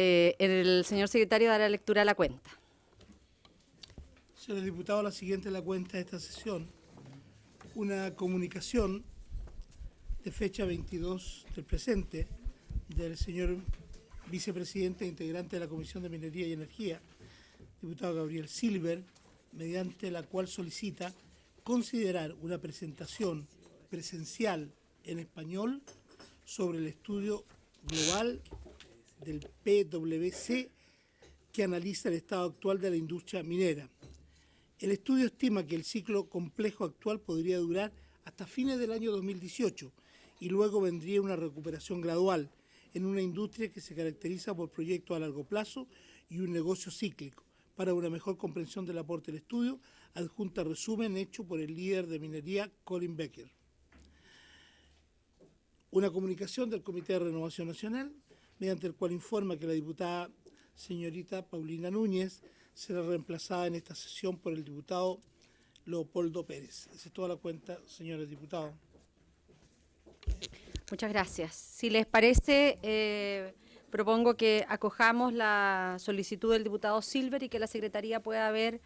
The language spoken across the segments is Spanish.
El señor secretario dará lectura a la cuenta. Señores diputados, la siguiente es la cuenta de esta sesión. Una comunicación de fecha 22 del presente del señor vicepresidente e integrante de la Comisión de Minería y Energía, diputado Gabriel Silver, mediante la cual solicita considerar una presentación presencial en español sobre el estudio global del PwC que analiza el estado actual de la industria minera. El estudio estima que el ciclo complejo actual podría durar hasta fines del año 2018 y luego vendría una recuperación gradual en una industria que se caracteriza por proyectos a largo plazo y un negocio cíclico. Para una mejor comprensión del aporte del estudio, adjunta resumen hecho por el líder de minería, Colin Becker. Una comunicación del Comité de Renovación Nacional, mediante el cual informa que la diputada señorita Paulina Núñez será reemplazada en esta sesión por el diputado Leopoldo Pérez. Esa es toda la cuenta, señores diputados. Muchas gracias. Si les parece, propongo que acojamos la solicitud del diputado Silver y que la Secretaría pueda ver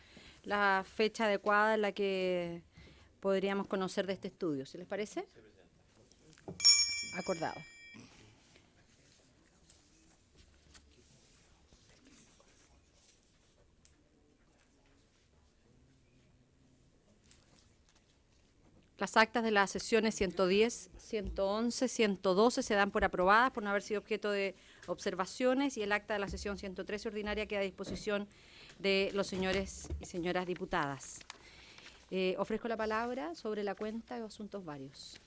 la fecha adecuada en la que podríamos conocer de este estudio. ¿Si les parece? Acordado. Las actas de las sesiones 110, 111, 112 se dan por aprobadas por no haber sido objeto de observaciones y el acta de la sesión 113 ordinaria queda a disposición de los señores y señoras diputadas. Ofrezco la palabra sobre la cuenta de asuntos varios.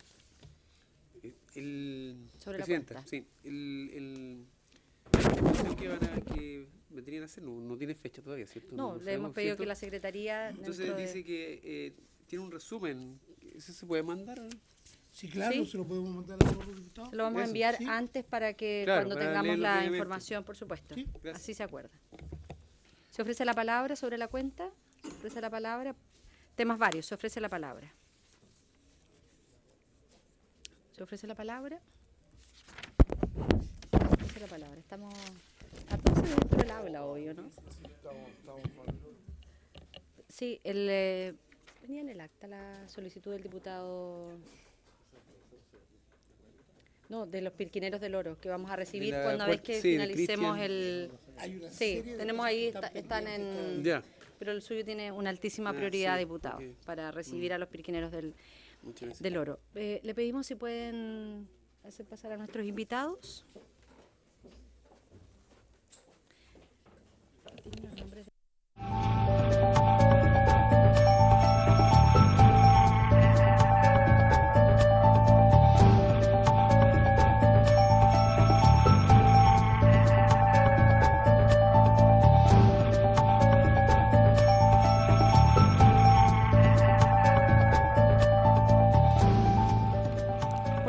Sobre Presidenta, la cuenta. Sí, que vendrían a hacer no tiene fecha todavía, ¿cierto? No, le hemos pedido que la Secretaría... Entonces dice que tiene un resumen, ¿eso se puede mandar? Sí, claro, ¿Sí? Se lo podemos mandar a todos los diputados. Se lo vamos a enviar ¿Sí? antes para que Claro, cuando para tengamos leerlo la previamente. información, por supuesto. Sí, Así se acuerda. ¿Se ofrece la palabra sobre la cuenta? ¿Se ofrece la palabra? Temas varios, se ofrece la palabra. ¿Se ofrece la palabra? Se ofrece la palabra. Estamos a todos dentro del aula, obvio, ¿no? Sí, venía en el acta la solicitud del diputado... No, de los pirquineros del oro, que vamos a recibir cuando vez que finalicemos el... Sí, tenemos ahí, están en... Ya. Pero el suyo tiene una altísima prioridad, diputado, para recibir a los pirquineros del oro. Le pedimos si pueden hacer pasar a nuestros invitados. Los nombres de...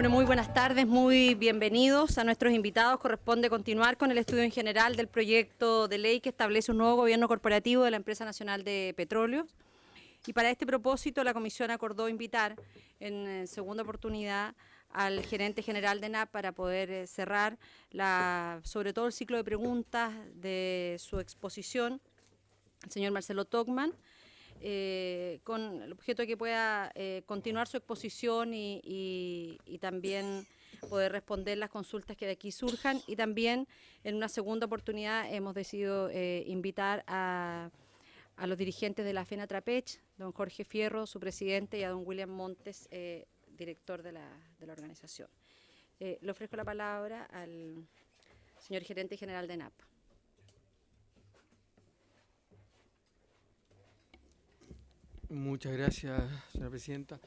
Muy buenas tardes, muy bienvenidos a nuestros invitados. Corresponde continuar con el estudio en general del proyecto de ley que establece un nuevo gobierno corporativo de la Empresa Nacional de Petróleos. Y para este propósito la Comisión acordó invitar en segunda oportunidad al gerente general de ENAP para poder cerrar sobre todo el ciclo de preguntas de su exposición, el señor Marcelo Togman, con el objeto de que pueda continuar su exposición y también poder responder las consultas que de aquí surjan. Y también en una segunda oportunidad hemos decidido invitar a los dirigentes de la FENATRAPECH, don Jorge Fierro, su presidente, y a don William Montes, director de la organización. Le ofrezco la palabra al señor gerente general de ENAP. Muchas gracias, señora presidenta.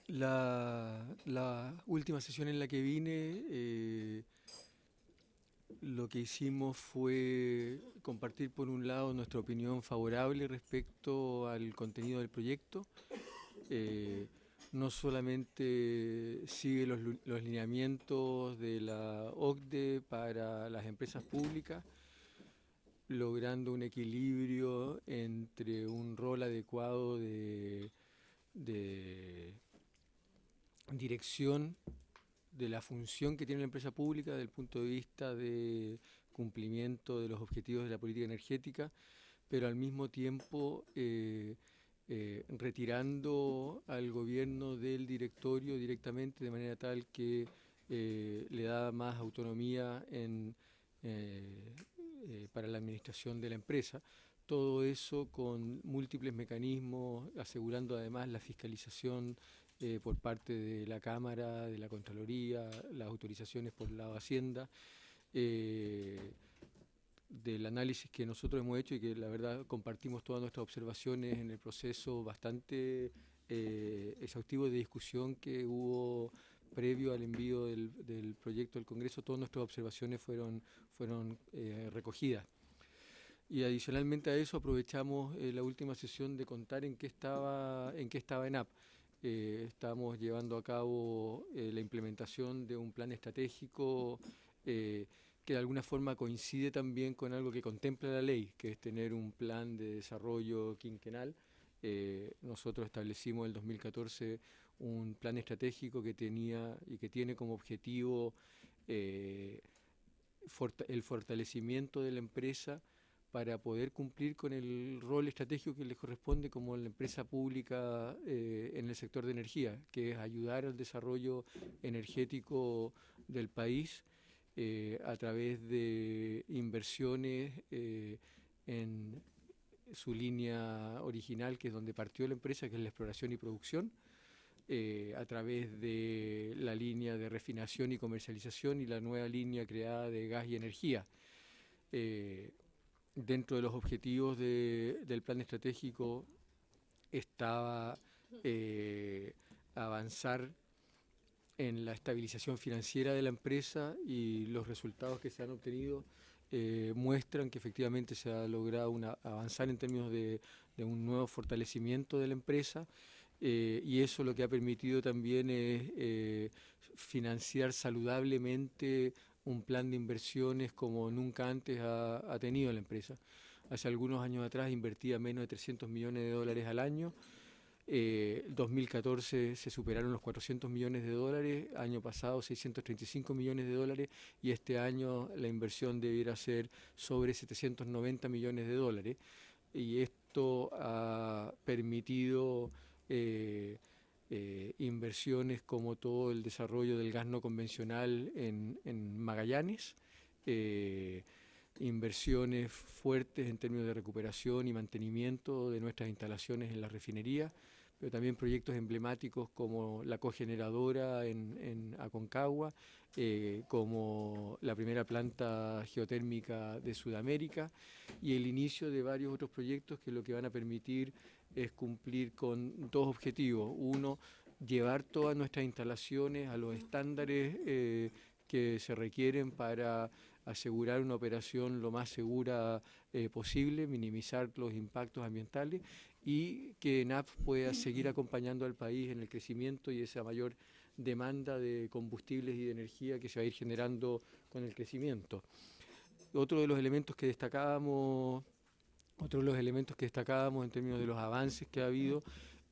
La última sesión en la que vine, lo que hicimos fue compartir por un lado nuestra opinión favorable respecto al contenido del proyecto. No solamente sigue los lineamientos de la OCDE para las empresas públicas, logrando un equilibrio entre un rol adecuado de dirección de la función que tiene la empresa pública desde el punto de vista de cumplimiento de los objetivos de la política energética, pero al mismo tiempo retirando al gobierno del directorio directamente de manera tal que le da más autonomía para la administración de la empresa. Todo eso con múltiples mecanismos, asegurando además la fiscalización por parte de la Cámara, de la Contraloría, las autorizaciones por el lado de Hacienda, del análisis que nosotros hemos hecho y que la verdad compartimos todas nuestras observaciones en el proceso bastante exhaustivo de discusión que hubo previo al envío del proyecto al Congreso. Todas nuestras observaciones fueron recogidas. Y adicionalmente a eso aprovechamos la última sesión de contar en qué estaba ENAP. Estamos llevando a cabo la implementación de un plan estratégico que de alguna forma coincide también con algo que contempla la ley, que es tener un plan de desarrollo quinquenal. Nosotros establecimos en el 2014 un plan estratégico que tenía y que tiene como objetivo el fortalecimiento de la empresa para poder cumplir con el rol estratégico que les corresponde como la empresa pública en el sector de energía, que es ayudar al desarrollo energético del país a través de inversiones en su línea original, que es donde partió la empresa, que es la exploración y producción, a través de la línea de refinación y comercialización y la nueva línea creada de gas y energía. Dentro de los objetivos del plan estratégico estaba avanzar en la estabilización financiera de la empresa, y los resultados que se han obtenido muestran que efectivamente se ha logrado avanzar en términos de un nuevo fortalecimiento de la empresa, y eso lo que ha permitido también es financiar saludablemente un plan de inversiones como nunca antes ha tenido la empresa. Hace algunos años atrás invertía menos de 300 millones de dólares al año. 2014 se superaron los 400 millones de dólares, año pasado 635 millones de dólares, y este año la inversión debiera ser sobre 790 millones de dólares. Y esto ha permitido inversiones como todo el desarrollo del gas no convencional en Magallanes, inversiones fuertes en términos de recuperación y mantenimiento de nuestras instalaciones en la refinería, pero también proyectos emblemáticos como la cogeneradora en Aconcagua, como la primera planta geotérmica de Sudamérica, y el inicio de varios otros proyectos que lo que van a permitir es cumplir con dos objetivos. Uno, llevar todas nuestras instalaciones a los estándares que se requieren para asegurar una operación lo más segura posible, minimizar los impactos ambientales, y que ENAP pueda seguir acompañando al país en el crecimiento y esa mayor demanda de combustibles y de energía que se va a ir generando con el crecimiento. Otro de los elementos que destacábamos en términos de los avances que ha habido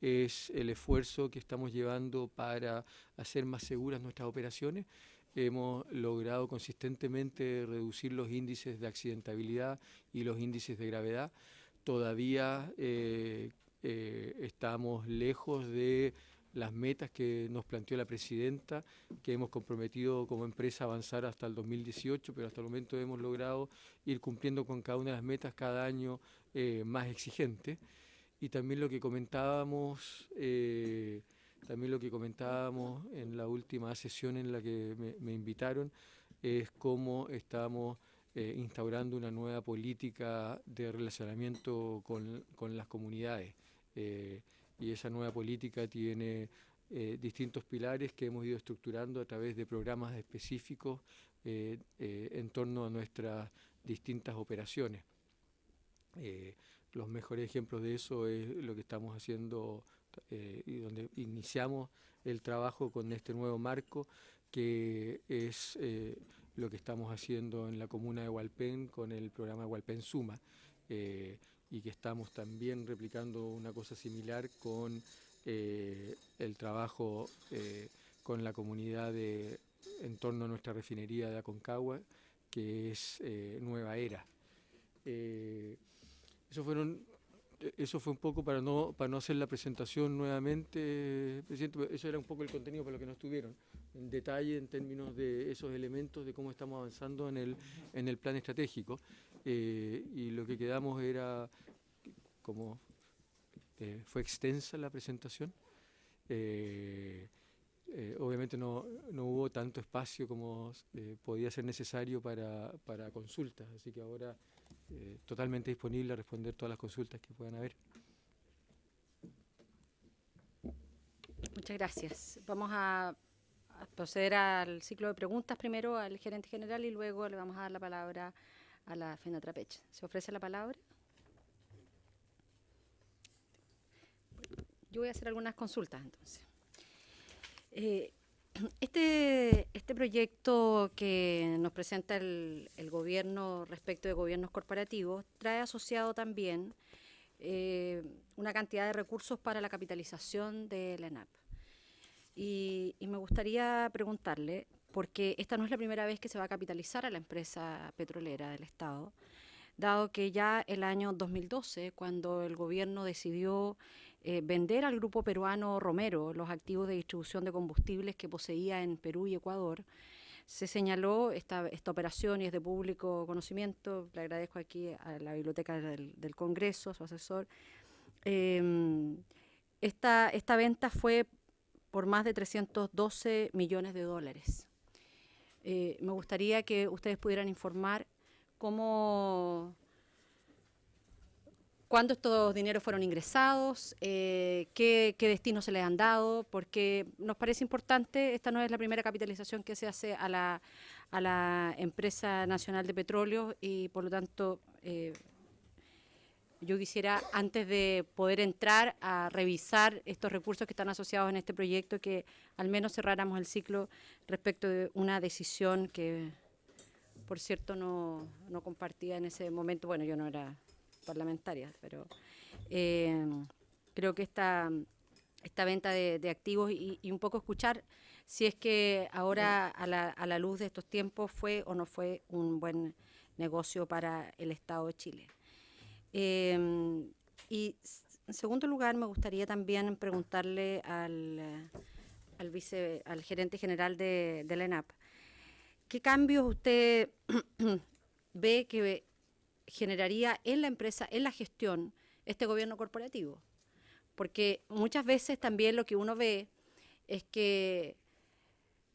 es el esfuerzo que estamos llevando para hacer más seguras nuestras operaciones. Hemos logrado consistentemente reducir los índices de accidentabilidad y los índices de gravedad. Todavía estamos lejos de las metas que nos planteó la presidenta, que hemos comprometido como empresa a avanzar hasta el 2018, pero hasta el momento hemos logrado ir cumpliendo con cada una de las metas cada año más exigentes. Y también lo que comentábamos en la última sesión en la que me invitaron es cómo estamos instaurando una nueva política de relacionamiento con las comunidades. Y esa nueva política tiene distintos pilares que hemos ido estructurando a través de programas específicos en torno a nuestras distintas operaciones. Los mejores ejemplos de eso es lo que estamos haciendo y donde iniciamos el trabajo con este nuevo marco, que es lo que estamos haciendo en la comuna de Hualpén con el programa Hualpén Suma, y que estamos también replicando una cosa similar con el trabajo con la comunidad en torno a nuestra refinería de Aconcagua, que es Nueva Era. Eso fue un poco para no hacer la presentación nuevamente, presidente. Eso era un poco el contenido para lo que no estuvieron en detalle en términos de esos elementos de cómo estamos avanzando en el plan estratégico. Y lo que quedamos era, como fue extensa la presentación, obviamente no hubo tanto espacio como podía ser necesario para consultas, así que ahora totalmente disponible a responder todas las consultas que puedan haber. Muchas gracias. Vamos a proceder al ciclo de preguntas, primero al gerente general y luego le vamos a dar la palabra a la FENATRAPECH. ¿Se ofrece la palabra? Yo voy a hacer algunas consultas entonces. Este proyecto que nos presenta el gobierno respecto de gobiernos corporativos trae asociado también una cantidad de recursos para la capitalización de la ENAP. Y me gustaría preguntarle, porque esta no es la primera vez que se va a capitalizar a la empresa petrolera del Estado, dado que ya el año 2012, cuando el gobierno decidió vender al grupo peruano Romero los activos de distribución de combustibles que poseía en Perú y Ecuador, se señaló esta operación y es de público conocimiento. Le agradezco aquí a la Biblioteca del Congreso, a su asesor. Esta venta fue por más de 312 millones de dólares. Me gustaría que ustedes pudieran informar cuándo estos dineros fueron ingresados, qué destinos se les han dado, porque nos parece importante. Esta no es la primera capitalización que se hace a la Empresa Nacional de Petróleo y, por lo tanto, yo quisiera, antes de poder entrar a revisar estos recursos que están asociados en este proyecto, que al menos cerráramos el ciclo respecto de una decisión que, por cierto, no compartía en ese momento. Bueno, yo no era parlamentaria, pero creo que esta venta de activos y un poco escuchar si es que ahora a la luz de estos tiempos fue o no fue un buen negocio para el Estado de Chile. Y en segundo lugar, me gustaría también preguntarle al gerente general de la ENAP, ¿qué cambios usted ve que generaría en la empresa, en la gestión, este gobierno corporativo? Porque muchas veces también lo que uno ve es que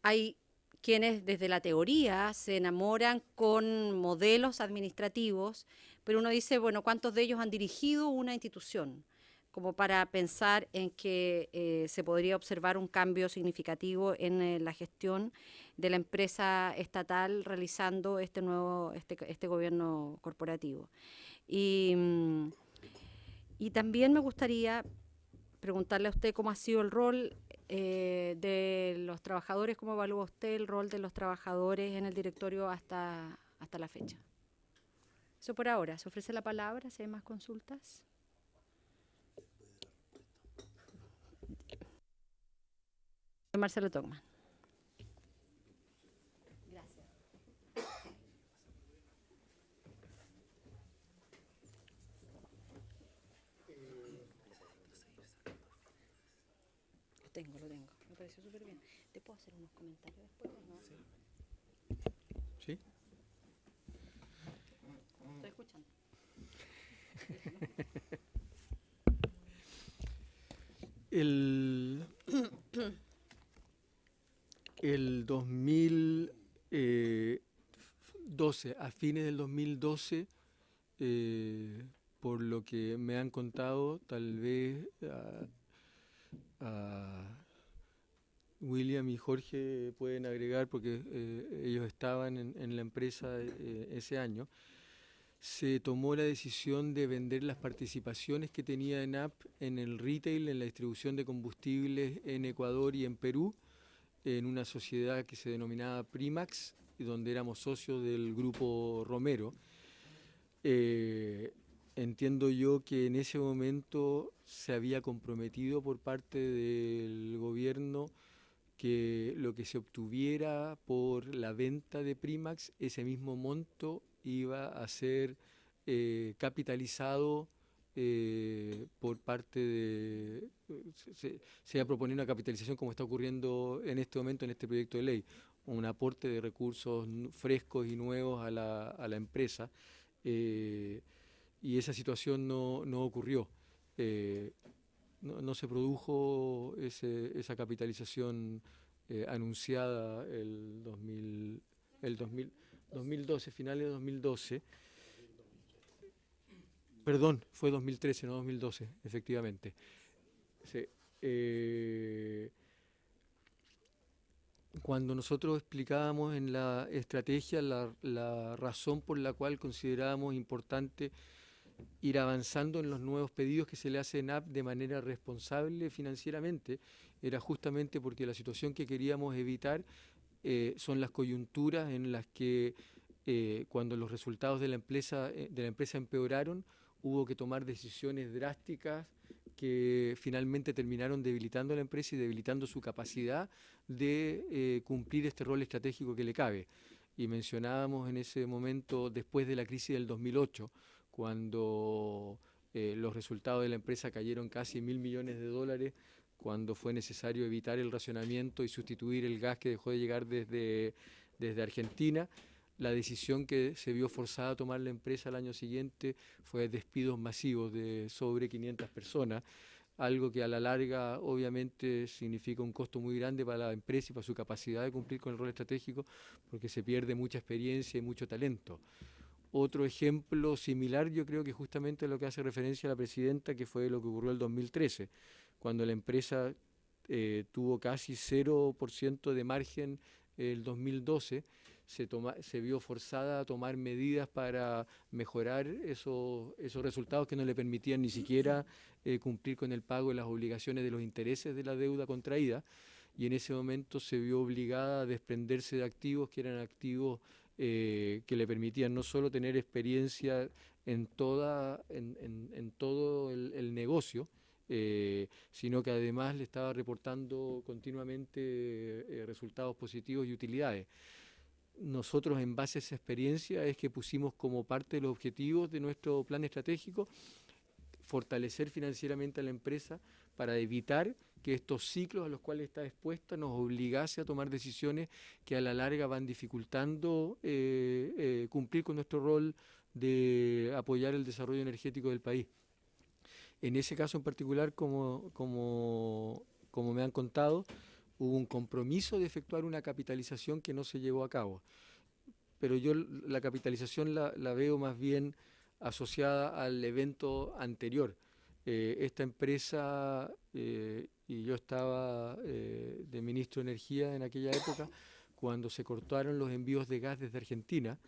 hay quienes desde la teoría se enamoran con modelos administrativos, pero uno dice, bueno, ¿cuántos de ellos han dirigido una institución? Como para pensar en que se podría observar un cambio significativo en la gestión de la empresa estatal realizando este gobierno corporativo. Y también me gustaría preguntarle a usted cómo ha sido el rol de los trabajadores, cómo evalúa usted el rol de los trabajadores en el directorio hasta la fecha. Eso por ahora. ¿Se ofrece la palabra? ¿Si hay más consultas? Marcelo Togman. Gracias. Lo tengo. Me pareció súper bien. ¿Te puedo hacer unos comentarios después o no? ¿Sí? Estoy escuchando. El 2012, a fines del 2012, por lo que me han contado, tal vez William y Jorge pueden agregar, porque ellos estaban en la empresa ese año, se tomó la decisión de vender las participaciones que tenía ENAP en el retail, en la distribución de combustibles en Ecuador y en Perú, en una sociedad que se denominaba Primax, donde éramos socios del grupo Romero. Entiendo yo que en ese momento se había comprometido por parte del gobierno que lo que se obtuviera por la venta de Primax, ese mismo monto iba a ser capitalizado por parte de... se iba a proponer una capitalización como está ocurriendo en este momento en este proyecto de ley, un aporte de recursos frescos y nuevos a la empresa, y esa situación no ocurrió. No se produjo esa capitalización anunciada el 2012, finales de 2012. Perdón, fue 2013, no 2012, efectivamente. Sí. Cuando nosotros explicábamos en la estrategia la razón por la cual considerábamos importante ir avanzando en los nuevos pedidos que se le hacen a ENAP de manera responsable financieramente, era justamente porque la situación que queríamos evitar son las coyunturas en las que cuando los resultados de la empresa empeoraron, hubo que tomar decisiones drásticas que finalmente terminaron debilitando a la empresa y debilitando su capacidad de cumplir este rol estratégico que le cabe. Y mencionábamos en ese momento, después de la crisis del 2008, cuando los resultados de la empresa cayeron casi 1.000 millones de dólares, cuando fue necesario evitar el racionamiento y sustituir el gas que dejó de llegar desde Argentina. La decisión que se vio forzada a tomar la empresa al año siguiente fue despidos masivos de sobre 500 personas, algo que a la larga obviamente significa un costo muy grande para la empresa y para su capacidad de cumplir con el rol estratégico, porque se pierde mucha experiencia y mucho talento. Otro ejemplo similar yo creo que justamente lo que hace referencia a la presidenta, que fue lo que ocurrió en el 2013, cuando la empresa tuvo casi 0% de margen el 2012, se vio forzada a tomar medidas para mejorar esos resultados que no le permitían ni siquiera cumplir con el pago de las obligaciones de los intereses de la deuda contraída, y en ese momento se vio obligada a desprenderse de activos que eran activos que le permitían no solo tener experiencia en todo el negocio, sino que además le estaba reportando continuamente resultados positivos y utilidades. Nosotros, en base a esa experiencia, es que pusimos como parte de los objetivos de nuestro plan estratégico fortalecer financieramente a la empresa para evitar que estos ciclos a los cuales está expuesta nos obligase a tomar decisiones que a la larga van dificultando cumplir con nuestro rol de apoyar el desarrollo energético del país. En ese caso en particular, como me han contado, hubo un compromiso de efectuar una capitalización que no se llevó a cabo. Pero yo la capitalización la veo más bien asociada al evento anterior. Esta empresa, y yo estaba de ministro de Energía en aquella época, cuando se cortaron los envíos de gas desde Argentina,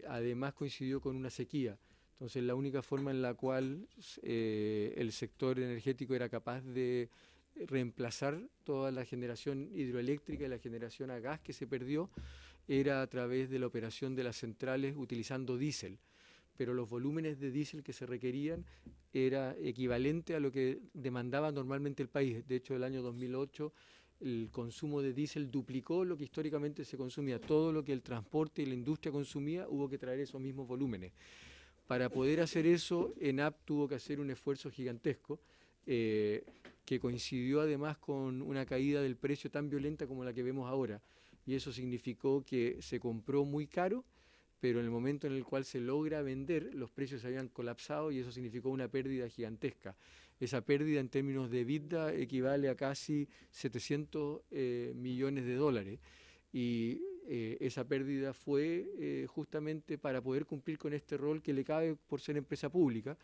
además coincidió con una sequía. Entonces la única forma en la cual el sector energético era capaz de reemplazar toda la generación hidroeléctrica y la generación a gas que se perdió era a través de la operación de las centrales utilizando diésel. Pero los volúmenes de diésel que se requerían era equivalente a lo que demandaba normalmente el país. De hecho, el año 2008 el consumo de diésel duplicó lo que históricamente se consumía. Todo lo que el transporte y la industria consumía, hubo que traer esos mismos volúmenes. Para poder hacer eso, ENAP tuvo que hacer un esfuerzo gigantesco, que coincidió además con una caída del precio tan violenta como la que vemos ahora. Y eso significó que se compró muy caro, pero en el momento en el cual se logra vender, los precios habían colapsado y eso significó una pérdida gigantesca. Esa pérdida en términos de EBITDA equivale a casi 700 millones de dólares. Y esa pérdida fue justamente para poder cumplir con este rol que le cabe por ser empresa pública,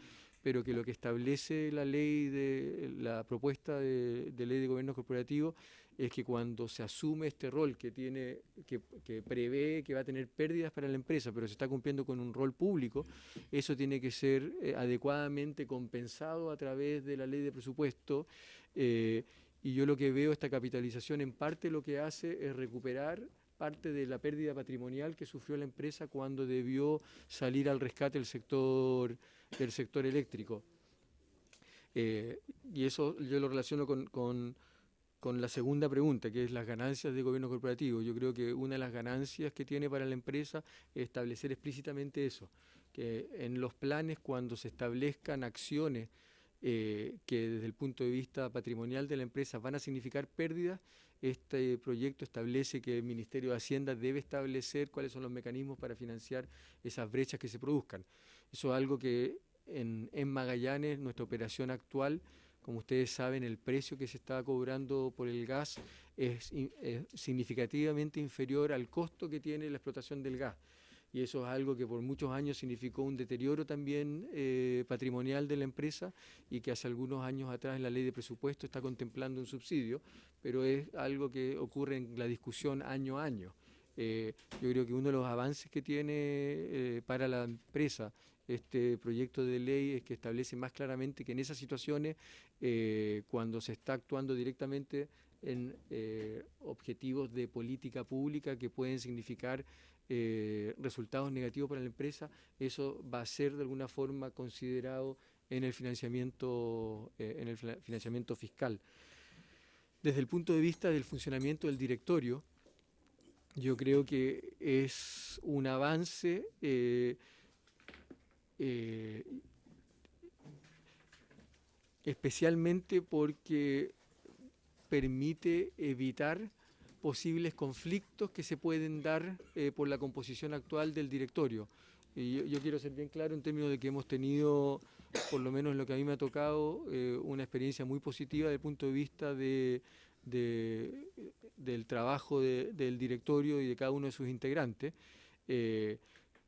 pero que lo que establece la propuesta de ley de gobierno corporativo es que cuando se asume este rol que prevé que va a tener pérdidas para la empresa, pero se está cumpliendo con un rol público, eso tiene que ser adecuadamente compensado a través de la ley de presupuesto. Y yo lo que veo, esta capitalización en parte lo que hace es recuperar parte de la pérdida patrimonial que sufrió la empresa cuando debió salir al rescate del sector eléctrico. Y eso yo lo relaciono con con la segunda pregunta, que es las ganancias de gobierno corporativo. Yo creo que una de las ganancias que tiene para la empresa es establecer explícitamente eso, que en los planes, cuando se establezcan acciones que desde el punto de vista patrimonial de la empresa van a significar pérdidas, este proyecto establece que el Ministerio de Hacienda debe establecer cuáles son los mecanismos para financiar esas brechas que se produzcan. Eso es algo que en Magallanes, nuestra operación actual, como ustedes saben, el precio que se está cobrando por el gas es significativamente inferior al costo que tiene la explotación del gas. Y eso es algo que por muchos años significó un deterioro también patrimonial de la empresa, y que hace algunos años atrás en la ley de presupuesto está contemplando un subsidio, pero es algo que ocurre en la discusión año a año. Yo creo que uno de los avances que tiene para la empresa este proyecto de ley es que establece más claramente que en esas situaciones, cuando se está actuando directamente en objetivos de política pública que pueden significar resultados negativos para la empresa, eso va a ser de alguna forma considerado en el financiamiento fiscal. Desde el punto de vista del funcionamiento del directorio, yo creo que es un avance especialmente porque permite evitar posibles conflictos que se pueden dar por la composición actual del directorio. Y yo quiero ser bien claro en términos de que hemos tenido, por lo menos en lo que a mí me ha tocado, una experiencia muy positiva desde el punto de vista del trabajo del directorio y de cada uno de sus integrantes.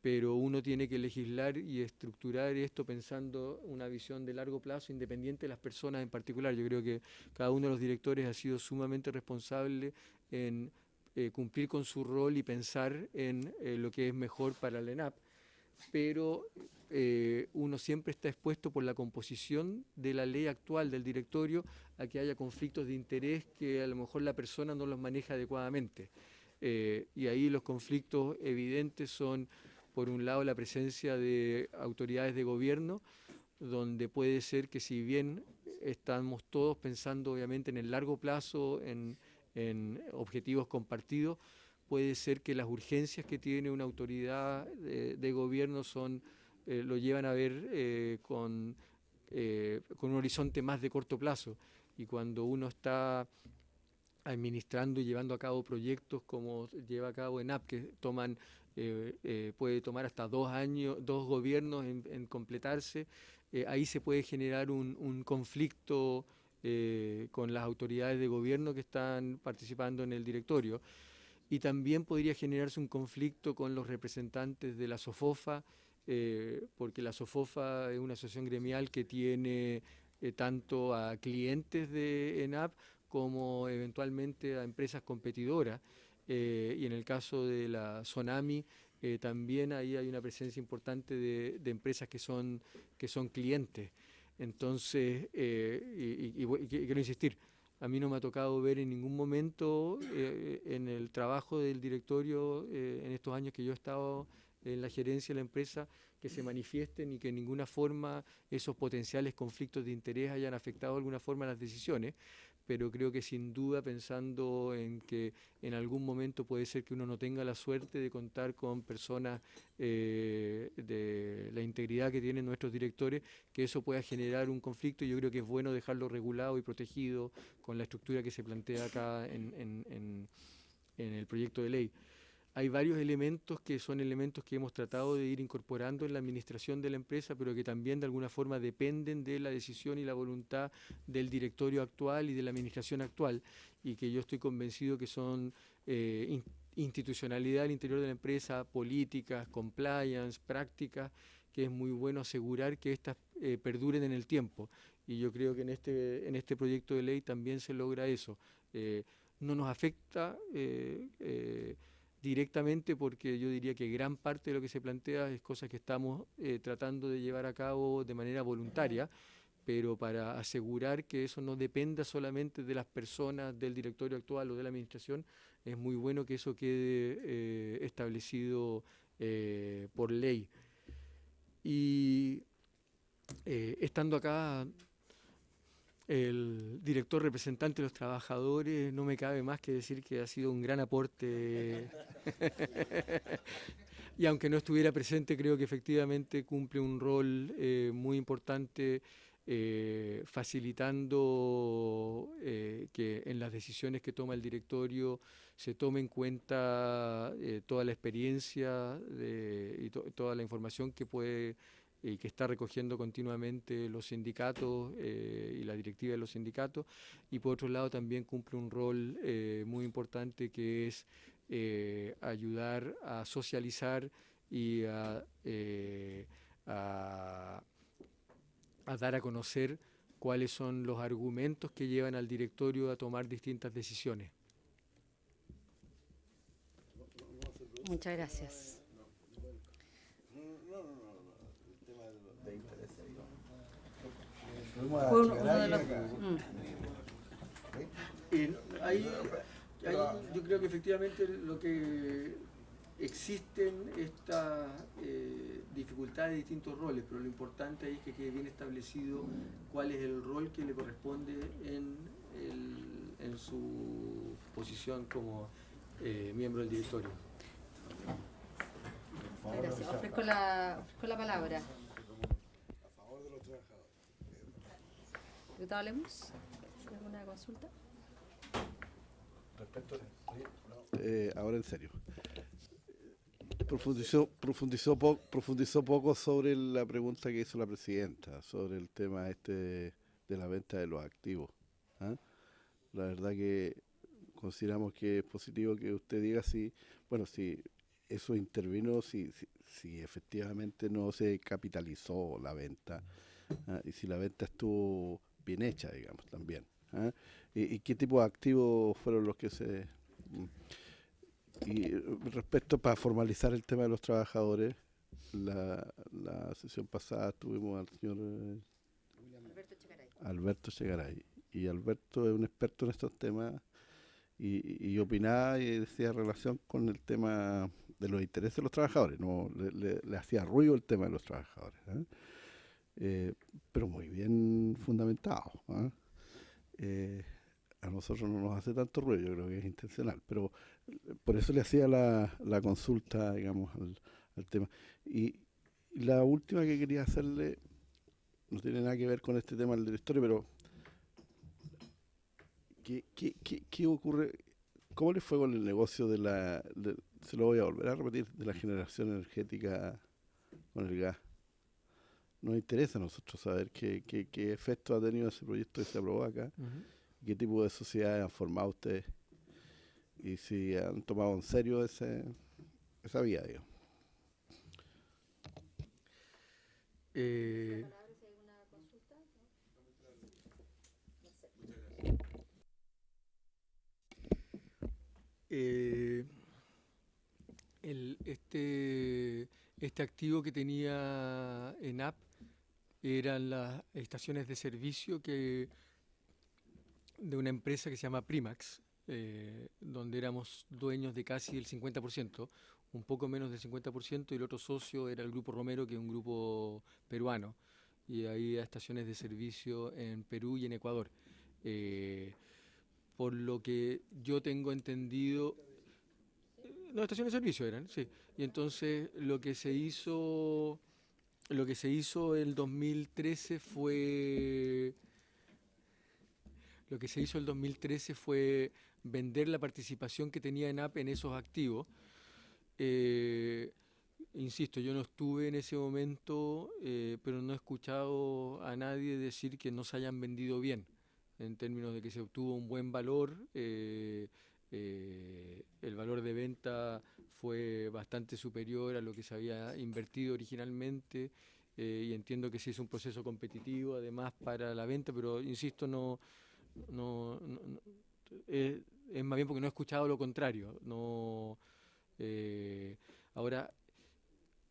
Pero uno tiene que legislar y estructurar esto pensando una visión de largo plazo, independiente de las personas en particular. Yo creo que cada uno de los directores ha sido sumamente responsable en cumplir con su rol y pensar en lo que es mejor para la ENAP, pero uno siempre está expuesto por la composición de la ley actual del directorio a que haya conflictos de interés que a lo mejor la persona no los maneja adecuadamente. Y ahí los conflictos evidentes son, por un lado, la presencia de autoridades de gobierno, donde puede ser que, si bien estamos todos pensando obviamente en el largo plazo, en objetivos compartidos, puede ser que las urgencias que tiene una autoridad de gobierno lo llevan a ver con un horizonte más de corto plazo. Y cuando uno está administrando y llevando a cabo proyectos como lleva a cabo ENAP, que puede tomar hasta 2 años, 2 gobiernos en completarse, ahí se puede generar un conflicto con las autoridades de gobierno que están participando en el directorio. Y también podría generarse un conflicto con los representantes de la SOFOFA, porque la SOFOFA es una asociación gremial que tiene tanto a clientes de ENAP como eventualmente a empresas competidoras. Y en el caso de la SONAMI, también ahí hay una presencia importante de empresas que son clientes. Entonces, y quiero insistir, a mí no me ha tocado ver en ningún momento en el trabajo del directorio, en estos años que yo he estado en la gerencia de la empresa, que se manifiesten y que de ninguna forma esos potenciales conflictos de interés hayan afectado de alguna forma las decisiones. Pero creo que sin duda, pensando en que en algún momento puede ser que uno no tenga la suerte de contar con personas de la integridad que tienen nuestros directores, que eso pueda generar un conflicto. Yo creo que es bueno dejarlo regulado y protegido con la estructura que se plantea acá en el proyecto de ley. Hay varios elementos que son elementos que hemos tratado de ir incorporando en la administración de la empresa, pero que también de alguna forma dependen de la decisión y la voluntad del directorio actual y de la administración actual, y que yo estoy convencido que son institucionalidad al interior de la empresa, políticas, compliance, prácticas, que es muy bueno asegurar que estas perduren en el tiempo. Y yo creo que en este proyecto de ley también se logra eso. No nos afecta directamente, porque yo diría que gran parte de lo que se plantea es cosas que estamos tratando de llevar a cabo de manera voluntaria, pero para asegurar que eso no dependa solamente de las personas del directorio actual o de la administración, es muy bueno que eso quede establecido por ley. Y estando acá el director representante de los trabajadores, no me cabe más que decir que ha sido un gran aporte. Y aunque no estuviera presente, creo que efectivamente cumple un rol muy importante, facilitando que en las decisiones que toma el directorio se tome en cuenta toda la experiencia y toda la información que puede y que está recogiendo continuamente los sindicatos y la directiva de los sindicatos, y por otro lado también cumple un rol muy importante, que es ayudar a socializar y a dar a conocer cuáles son los argumentos que llevan al directorio a tomar distintas decisiones. Muchas gracias. Fue uno de los... Ahí yo creo que efectivamente lo que existen estas dificultades de distintos roles, pero lo importante ahí es que quede bien establecido cuál es el rol que le corresponde en su posición como miembro del directorio. Gracias. Ofrezco la palabra. A favor de los trabajadores. Diputado Lemus, ¿alguna consulta? Respecto ahora en serio. Profundizó poco sobre la pregunta que hizo la presidenta, sobre el tema de la venta de los activos. ¿Ah? La verdad que consideramos que es positivo que usted diga si eso intervino, si efectivamente no se capitalizó la venta, y si la venta estuvo bien hecha, digamos, también. ¿Y qué tipo de activos fueron los que se... Y respecto, para formalizar el tema de los trabajadores, la sesión pasada tuvimos al señor Alberto Chegaray. Y Alberto es un experto en estos temas y opinaba y decía relación con el tema de los intereses de los trabajadores. No le hacía ruido el tema de los trabajadores, pero muy bien fundamentado. A nosotros no nos hace tanto ruido, yo creo que es intencional, pero por eso le hacía la consulta, digamos, al tema. Y la última que quería hacerle no tiene nada que ver con este tema del directorio, pero ¿qué ocurre? ¿Cómo le fue con el negocio se lo voy a volver a repetir, de la generación energética con el gas? Nos interesa a nosotros saber qué efecto ha tenido ese proyecto que se aprobó acá, qué tipo de sociedades han formado ustedes y si han tomado en serio esa vía, digamos. Este activo que tenía ENAP eran las estaciones de servicio de una empresa que se llama Primax, donde éramos dueños de casi el 50%, un poco menos del 50%, y el otro socio era el Grupo Romero, que es un grupo peruano, y había estaciones de servicio en Perú y en Ecuador. Por lo que yo tengo entendido, no, estaciones de servicio eran, sí. Y entonces lo que se hizo el 2013 fue vender la participación que tenía ENAP en esos activos. Insisto, yo no estuve en ese momento, pero no he escuchado a nadie decir que no se hayan vendido bien, en términos de que se obtuvo un buen valor. El valor de venta fue bastante superior a lo que se había invertido originalmente, y entiendo que se hizo un proceso competitivo además para la venta, pero insisto, es más bien porque no he escuchado lo contrario. Ahora,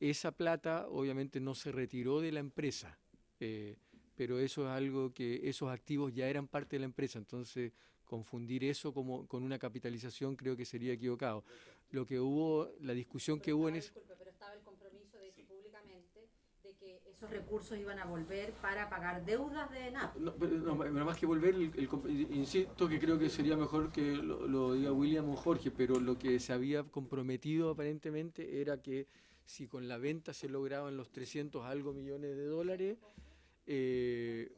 esa plata obviamente no se retiró de la empresa, pero eso es algo que esos activos ya eran parte de la empresa, entonces confundir eso con una capitalización creo que sería equivocado. La discusión que hubo en ese... Disculpe, pero estaba el compromiso de hecho públicamente de que esos recursos iban a volver para pagar deudas de ENAP. No, más que volver, insisto que creo que sería mejor que lo diga William o Jorge, pero lo que se había comprometido aparentemente era que si con la venta se lograban los 300 algo millones de dólares, el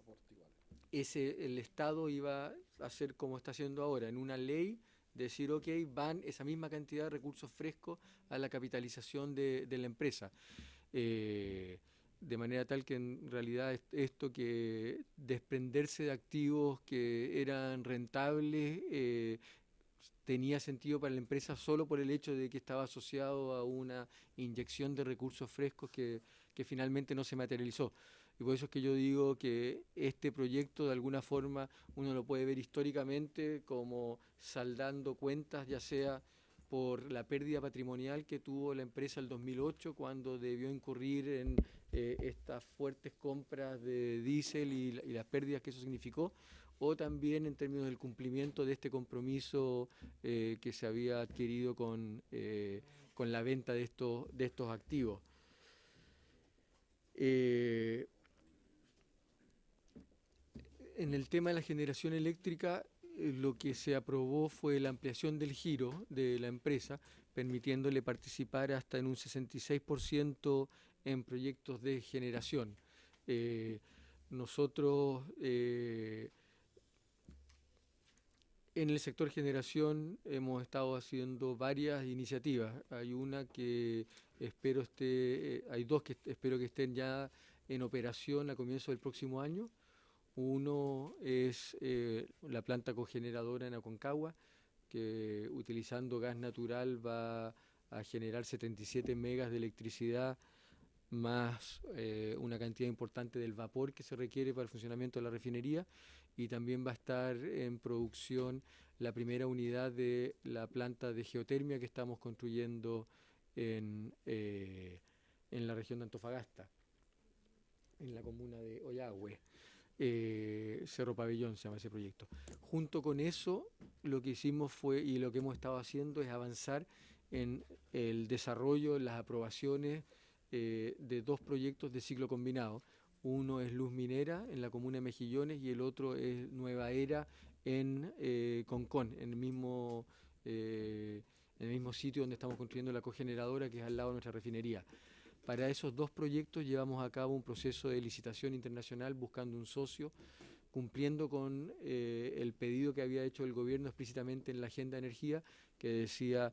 Estado iba a hacer como está haciendo ahora, en una ley, decir, ok, van esa misma cantidad de recursos frescos a la capitalización de la empresa. De manera tal que en realidad esto que desprenderse de activos que eran rentables tenía sentido para la empresa solo por el hecho de que estaba asociado a una inyección de recursos frescos que finalmente no se materializó. Y por eso es que yo digo que este proyecto de alguna forma uno lo puede ver históricamente como saldando cuentas, ya sea por la pérdida patrimonial que tuvo la empresa el 2008 cuando debió incurrir en estas fuertes compras de diésel y las pérdidas que eso significó, o también en términos del cumplimiento de este compromiso que se había adquirido con la venta de estos activos. En el tema de la generación eléctrica, lo que se aprobó fue la ampliación del giro de la empresa, permitiéndole participar hasta en un 66% en proyectos de generación. Nosotros en el sector generación hemos estado haciendo varias iniciativas. Hay una que espero hay dos que espero que estén ya en operación a comienzo del próximo año. Uno es la planta cogeneradora en Aconcagua, que utilizando gas natural va a generar 77 megas de electricidad más una cantidad importante del vapor que se requiere para el funcionamiento de la refinería, y también va a estar en producción la primera unidad de la planta de geotermia que estamos construyendo en la región de Antofagasta, en la comuna de Oyagüe. Cerro Pabellón se llama ese proyecto. Junto con eso, lo que hicimos fue, y lo que hemos estado haciendo, es avanzar en el desarrollo, las aprobaciones de dos proyectos de ciclo combinado. Uno es Luz Minera en la comuna de Mejillones y el otro es Nueva Era en Concón, en el mismo sitio donde estamos construyendo la cogeneradora, que es al lado de nuestra refinería. Para esos dos proyectos llevamos a cabo un proceso de licitación internacional buscando un socio, cumpliendo con el pedido que había hecho el gobierno explícitamente en la Agenda de Energía, que decía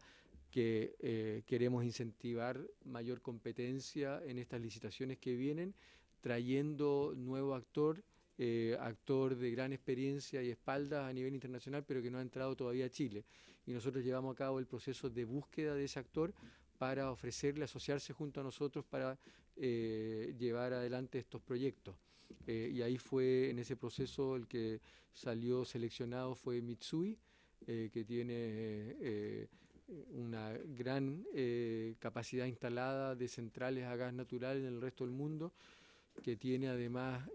que queremos incentivar mayor competencia en estas licitaciones que vienen, trayendo nuevo actor de gran experiencia y espaldas a nivel internacional, pero que no ha entrado todavía a Chile. Y nosotros llevamos a cabo el proceso de búsqueda de ese actor para ofrecerle asociarse junto a nosotros para llevar adelante estos proyectos. Y ahí fue, en ese proceso, el que salió seleccionado fue Mitsui, que tiene una gran capacidad instalada de centrales a gas natural en el resto del mundo, que tiene además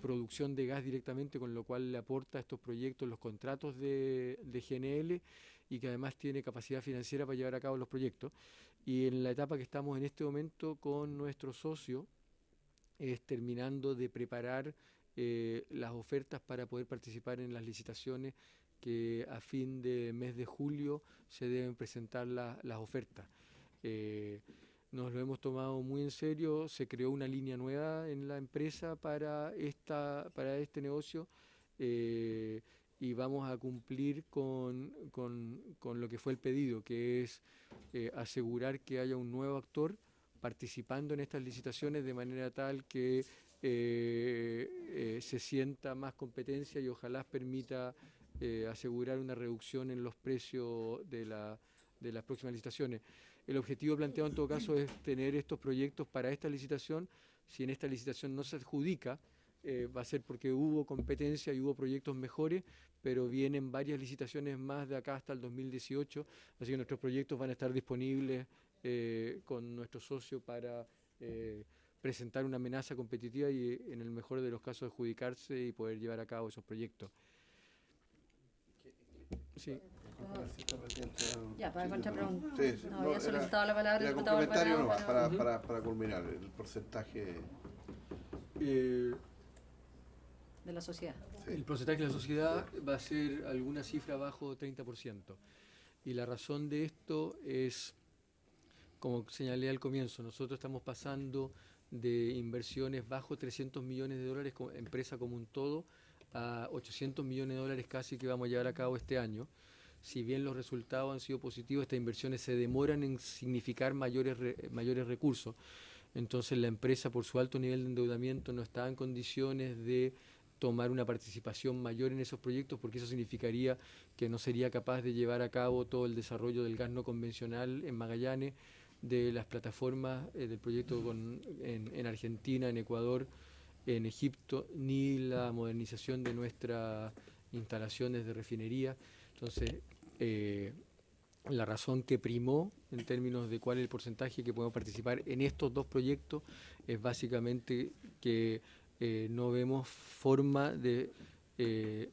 producción de gas directamente, con lo cual le aporta a estos proyectos los contratos de GNL, y que además tiene capacidad financiera para llevar a cabo los proyectos. Y en la etapa que estamos en este momento con nuestro socio es terminando de preparar las ofertas para poder participar en las licitaciones, que a fin de mes de julio se deben presentar las ofertas. Nos lo hemos tomado muy en serio, se creó una línea nueva en la empresa para este negocio, y vamos a cumplir con lo que fue el pedido, que es asegurar que haya un nuevo actor participando en estas licitaciones de manera tal que se sienta más competencia y ojalá permita asegurar una reducción en los precios de las próximas licitaciones. El objetivo planteado en todo caso es tener estos proyectos para esta licitación. Si en esta licitación no se adjudica, va a ser porque hubo competencia y hubo proyectos mejores, pero vienen varias licitaciones más de acá hasta el 2018, así que nuestros proyectos van a estar disponibles con nuestro socio para presentar una amenaza competitiva y, en el mejor de los casos, adjudicarse y poder llevar a cabo esos proyectos. Sí. Ya, para contrapreguntar. Sí, sí, No, había solicitado la palabra el era diputado complementario Alvarado. nomás, para culminar el porcentaje. De la sociedad. El porcentaje de la sociedad va a ser alguna cifra bajo 30%. Y la razón de esto es, como señalé al comienzo, nosotros estamos pasando de inversiones bajo 300 millones de dólares, empresa como un todo, a 800 millones de dólares casi que vamos a llevar a cabo este año. Si bien los resultados han sido positivos, estas inversiones se demoran en significar mayores recursos. Entonces la empresa, por su alto nivel de endeudamiento, no está en condiciones de tomar una participación mayor en esos proyectos, porque eso significaría que no sería capaz de llevar a cabo todo el desarrollo del gas no convencional en Magallanes, de las plataformas del proyecto en Argentina, en Ecuador, en Egipto, ni la modernización de nuestras instalaciones de refinería. Entonces, la razón que primó en términos de cuál es el porcentaje que podemos participar en estos dos proyectos es básicamente que no vemos forma de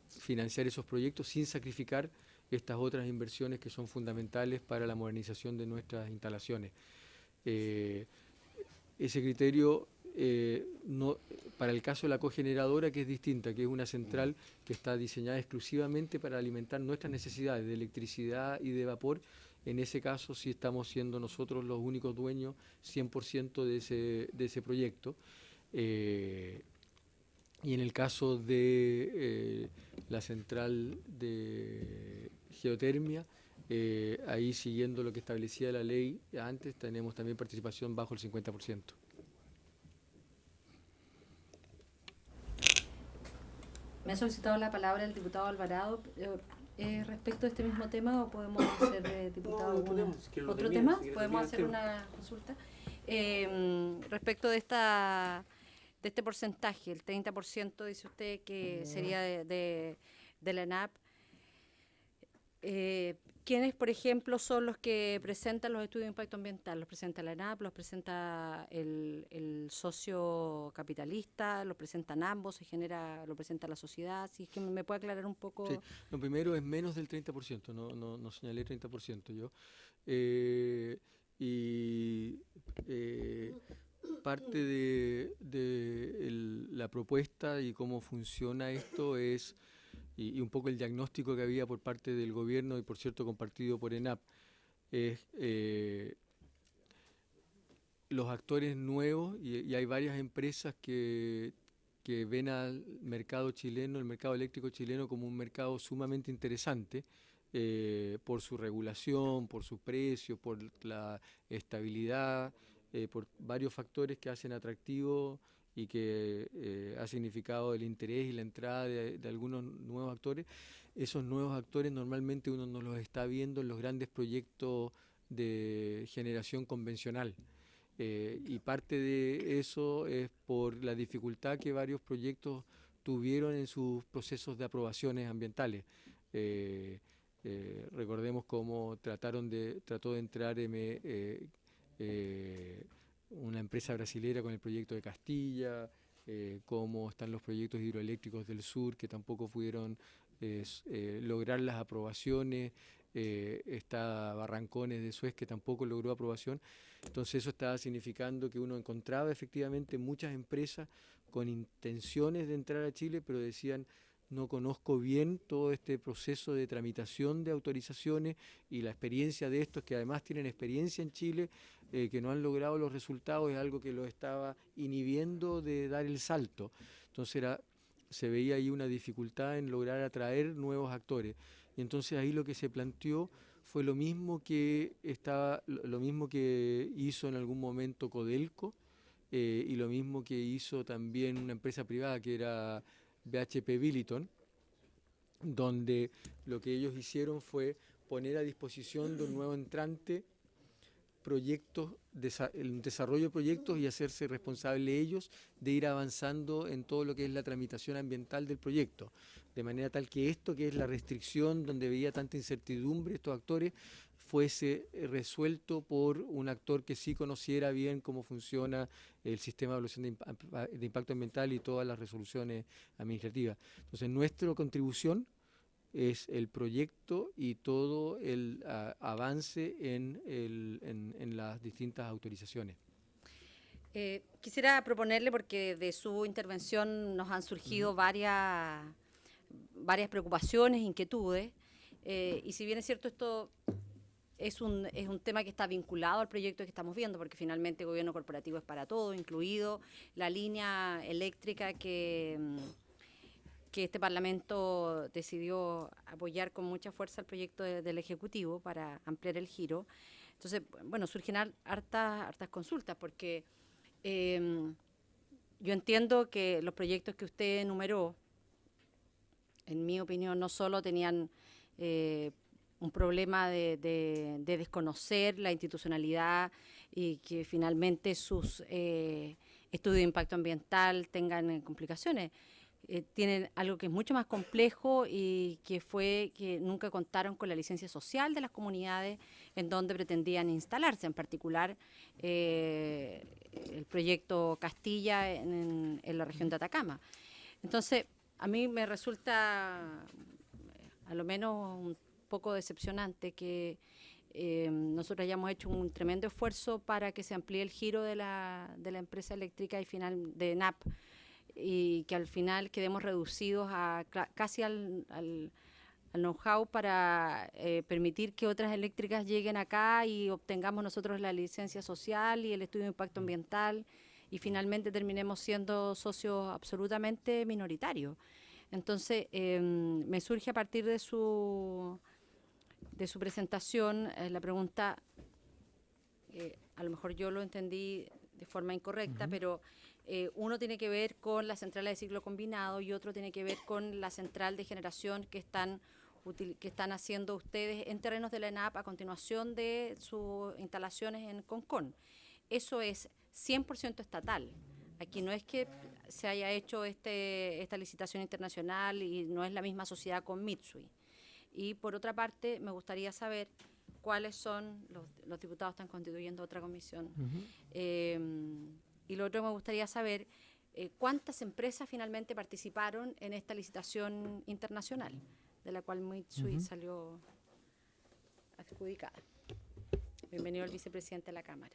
financiar esos proyectos sin sacrificar estas otras inversiones que son fundamentales para la modernización de nuestras instalaciones. Ese criterio, para el caso de la cogeneradora, que es distinta, que es una central que está diseñada exclusivamente para alimentar nuestras necesidades de electricidad y de vapor, en ese caso sí estamos siendo nosotros los únicos dueños 100% de ese proyecto. Y en el caso de la central de geotermia, ahí siguiendo lo que establecía la ley antes, tenemos también participación bajo el 50%. Me ha solicitado la palabra el diputado Alvarado respecto a este mismo tema, o podemos hacer, diputado, otro tema. Podemos hacer una consulta respecto de este porcentaje, el 30% dice usted que sería de la ENAP. ¿Quiénes, por ejemplo, son los que presentan los estudios de impacto ambiental? ¿Los presenta la ENAP? ¿Los presenta el socio capitalista? ¿Los presentan ambos? ¿Lo presenta la sociedad? Si es que me puede aclarar un poco. Sí, lo primero es menos del 30%, no señalé 30% yo. Parte de la propuesta y cómo funciona esto es, y un poco el diagnóstico que había por parte del gobierno y por cierto compartido por ENAP, es los actores nuevos, y hay varias empresas que ven al mercado chileno, el mercado eléctrico chileno, como un mercado sumamente interesante por su regulación, por su precio, por la estabilidad, por varios factores que hacen atractivo y que ha significado el interés y la entrada de algunos nuevos actores. Esos nuevos actores normalmente uno no los está viendo en los grandes proyectos de generación convencional. Y parte de eso es por la dificultad que varios proyectos tuvieron en sus procesos de aprobaciones ambientales. Recordemos cómo trató de entrar una empresa brasilera con el proyecto de Castilla, cómo están los proyectos hidroeléctricos del sur que tampoco pudieron lograr las aprobaciones, está Barrancones de Suez que tampoco logró aprobación. Entonces eso estaba significando que uno encontraba efectivamente muchas empresas con intenciones de entrar a Chile, pero decían: no conozco bien todo este proceso de tramitación de autorizaciones y la experiencia de estos, que además tienen experiencia en Chile, que no han logrado los resultados, es algo que los estaba inhibiendo de dar el salto. Entonces se veía ahí una dificultad en lograr atraer nuevos actores. Y entonces ahí lo que se planteó fue lo mismo que hizo en algún momento Codelco y lo mismo que hizo también una empresa privada que era BHP Billiton, donde lo que ellos hicieron fue poner a disposición de un nuevo entrante el desarrollo de proyectos y hacerse responsable ellos de ir avanzando en todo lo que es la tramitación ambiental del proyecto, de manera tal que esto, que es la restricción donde veía tanta incertidumbre estos actores, fuese resuelto por un actor que sí conociera bien cómo funciona el sistema de evaluación de impacto ambiental y todas las resoluciones administrativas. Entonces nuestra contribución es el proyecto y todo el avance en las distintas autorizaciones. Quisiera proponerle, porque de su intervención nos han surgido varias preocupaciones, inquietudes, y si bien es cierto, esto es un tema que está vinculado al proyecto que estamos viendo, porque finalmente el gobierno corporativo es para todo, incluido la línea eléctrica que este Parlamento decidió apoyar con mucha fuerza el proyecto del Ejecutivo para ampliar el giro. Entonces, bueno, surgen hartas consultas, porque yo entiendo que los proyectos que usted enumeró, en mi opinión, no solo tenían un problema de desconocer la institucionalidad y que finalmente sus estudios de impacto ambiental tengan complicaciones. Tienen algo que es mucho más complejo y que fue que nunca contaron con la licencia social de las comunidades en donde pretendían instalarse, en particular el proyecto Castilla en la región de Atacama. Entonces, a mí me resulta a lo menos un poco decepcionante que nosotros hayamos hecho un tremendo esfuerzo para que se amplíe el giro de la empresa eléctrica y final de ENAP, y que al final quedemos reducidos a casi al know-how para permitir que otras eléctricas lleguen acá y obtengamos nosotros la licencia social y el estudio de impacto ambiental, y finalmente terminemos siendo socios absolutamente minoritarios. Entonces, me surge a partir de su presentación la pregunta, a lo mejor yo lo entendí de forma incorrecta, pero uno tiene que ver con las centrales de ciclo combinado y otro tiene que ver con la central de generación que están haciendo ustedes en terrenos de la ENAP a continuación de sus instalaciones en Concón. Eso es 100% estatal. Aquí no es que se haya hecho esta licitación internacional y no es la misma sociedad con Mitsui. Y por otra parte, me gustaría saber cuáles son, los diputados están constituyendo otra comisión, y lo otro me gustaría saber cuántas empresas finalmente participaron en esta licitación internacional, de la cual Mitsui salió adjudicada. Bienvenido el vicepresidente de la Cámara.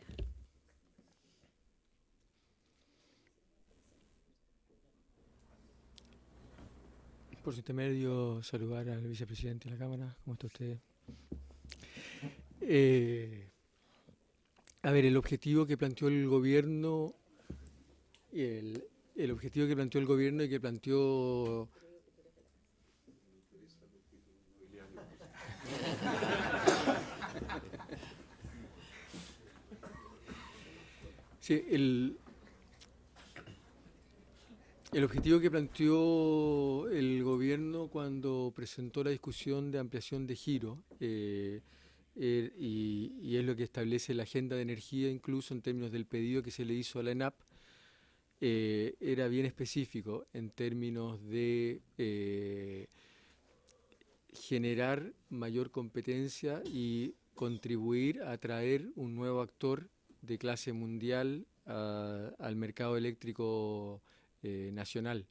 Por su intermedio, saludar al vicepresidente de la Cámara. ¿Cómo está usted? A ver, el objetivo que planteó el gobierno, el objetivo que planteó el gobierno y que planteó... Sí, el objetivo que planteó el gobierno cuando presentó la discusión de ampliación de giro, y es lo que establece la agenda de energía, incluso en términos del pedido que se le hizo a la ENAP, era bien específico en términos de generar mayor competencia y contribuir a atraer un nuevo actor de clase mundial al mercado eléctrico nacional.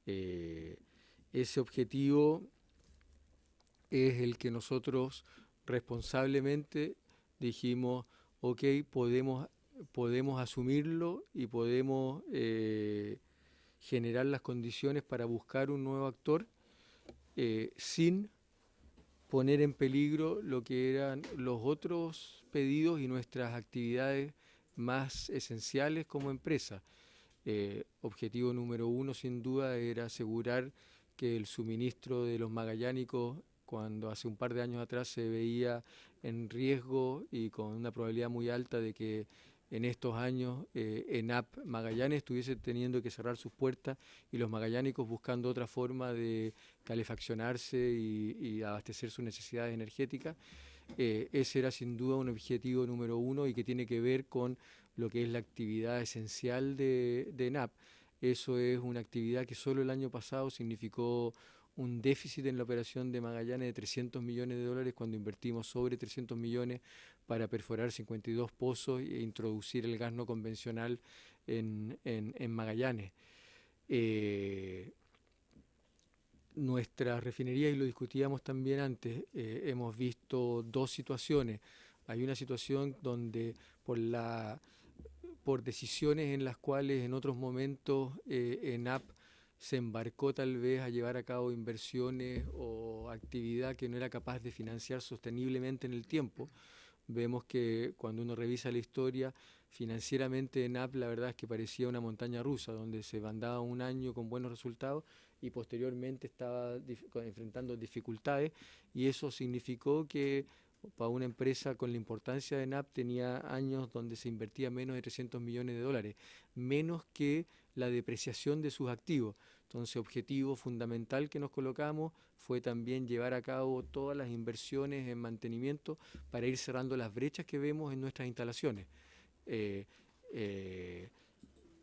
Ese objetivo es el que nosotros responsablemente dijimos, ok, podemos asumirlo y podemos generar las condiciones para buscar un nuevo actor sin poner en peligro lo que eran los otros pedidos y nuestras actividades más esenciales como empresa. Objetivo número uno, sin duda, era asegurar que el suministro de los magallánicos, cuando hace un par de años atrás se veía en riesgo y con una probabilidad muy alta de que en estos años ENAP Magallanes estuviese teniendo que cerrar sus puertas y los magallánicos buscando otra forma de calefaccionarse y abastecer sus necesidades energéticas. Ese era sin duda un objetivo número uno y que tiene que ver con lo que es la actividad esencial de ENAP. Eso es una actividad que solo el año pasado significó un déficit en la operación de Magallanes de $300 millones cuando invertimos sobre 300 millones para perforar 52 pozos e introducir el gas no convencional en Magallanes. nuestra refinería, y lo discutíamos también antes, hemos visto dos situaciones. Hay una situación donde por decisiones en las cuales en otros momentos ENAP se embarcó tal vez a llevar a cabo inversiones o actividad que no era capaz de financiar sosteniblemente en el tiempo. Vemos que cuando uno revisa la historia, financieramente ENAP la verdad es que parecía una montaña rusa, donde se mandaba un año con buenos resultados y posteriormente estaba enfrentando dificultades, y eso significó que para una empresa con la importancia de ENAP tenía años donde se invertía menos de 300 millones de dólares, menos que la depreciación de sus activos. Entonces, objetivo fundamental que nos colocamos fue también llevar a cabo todas las inversiones en mantenimiento para ir cerrando las brechas que vemos en nuestras instalaciones.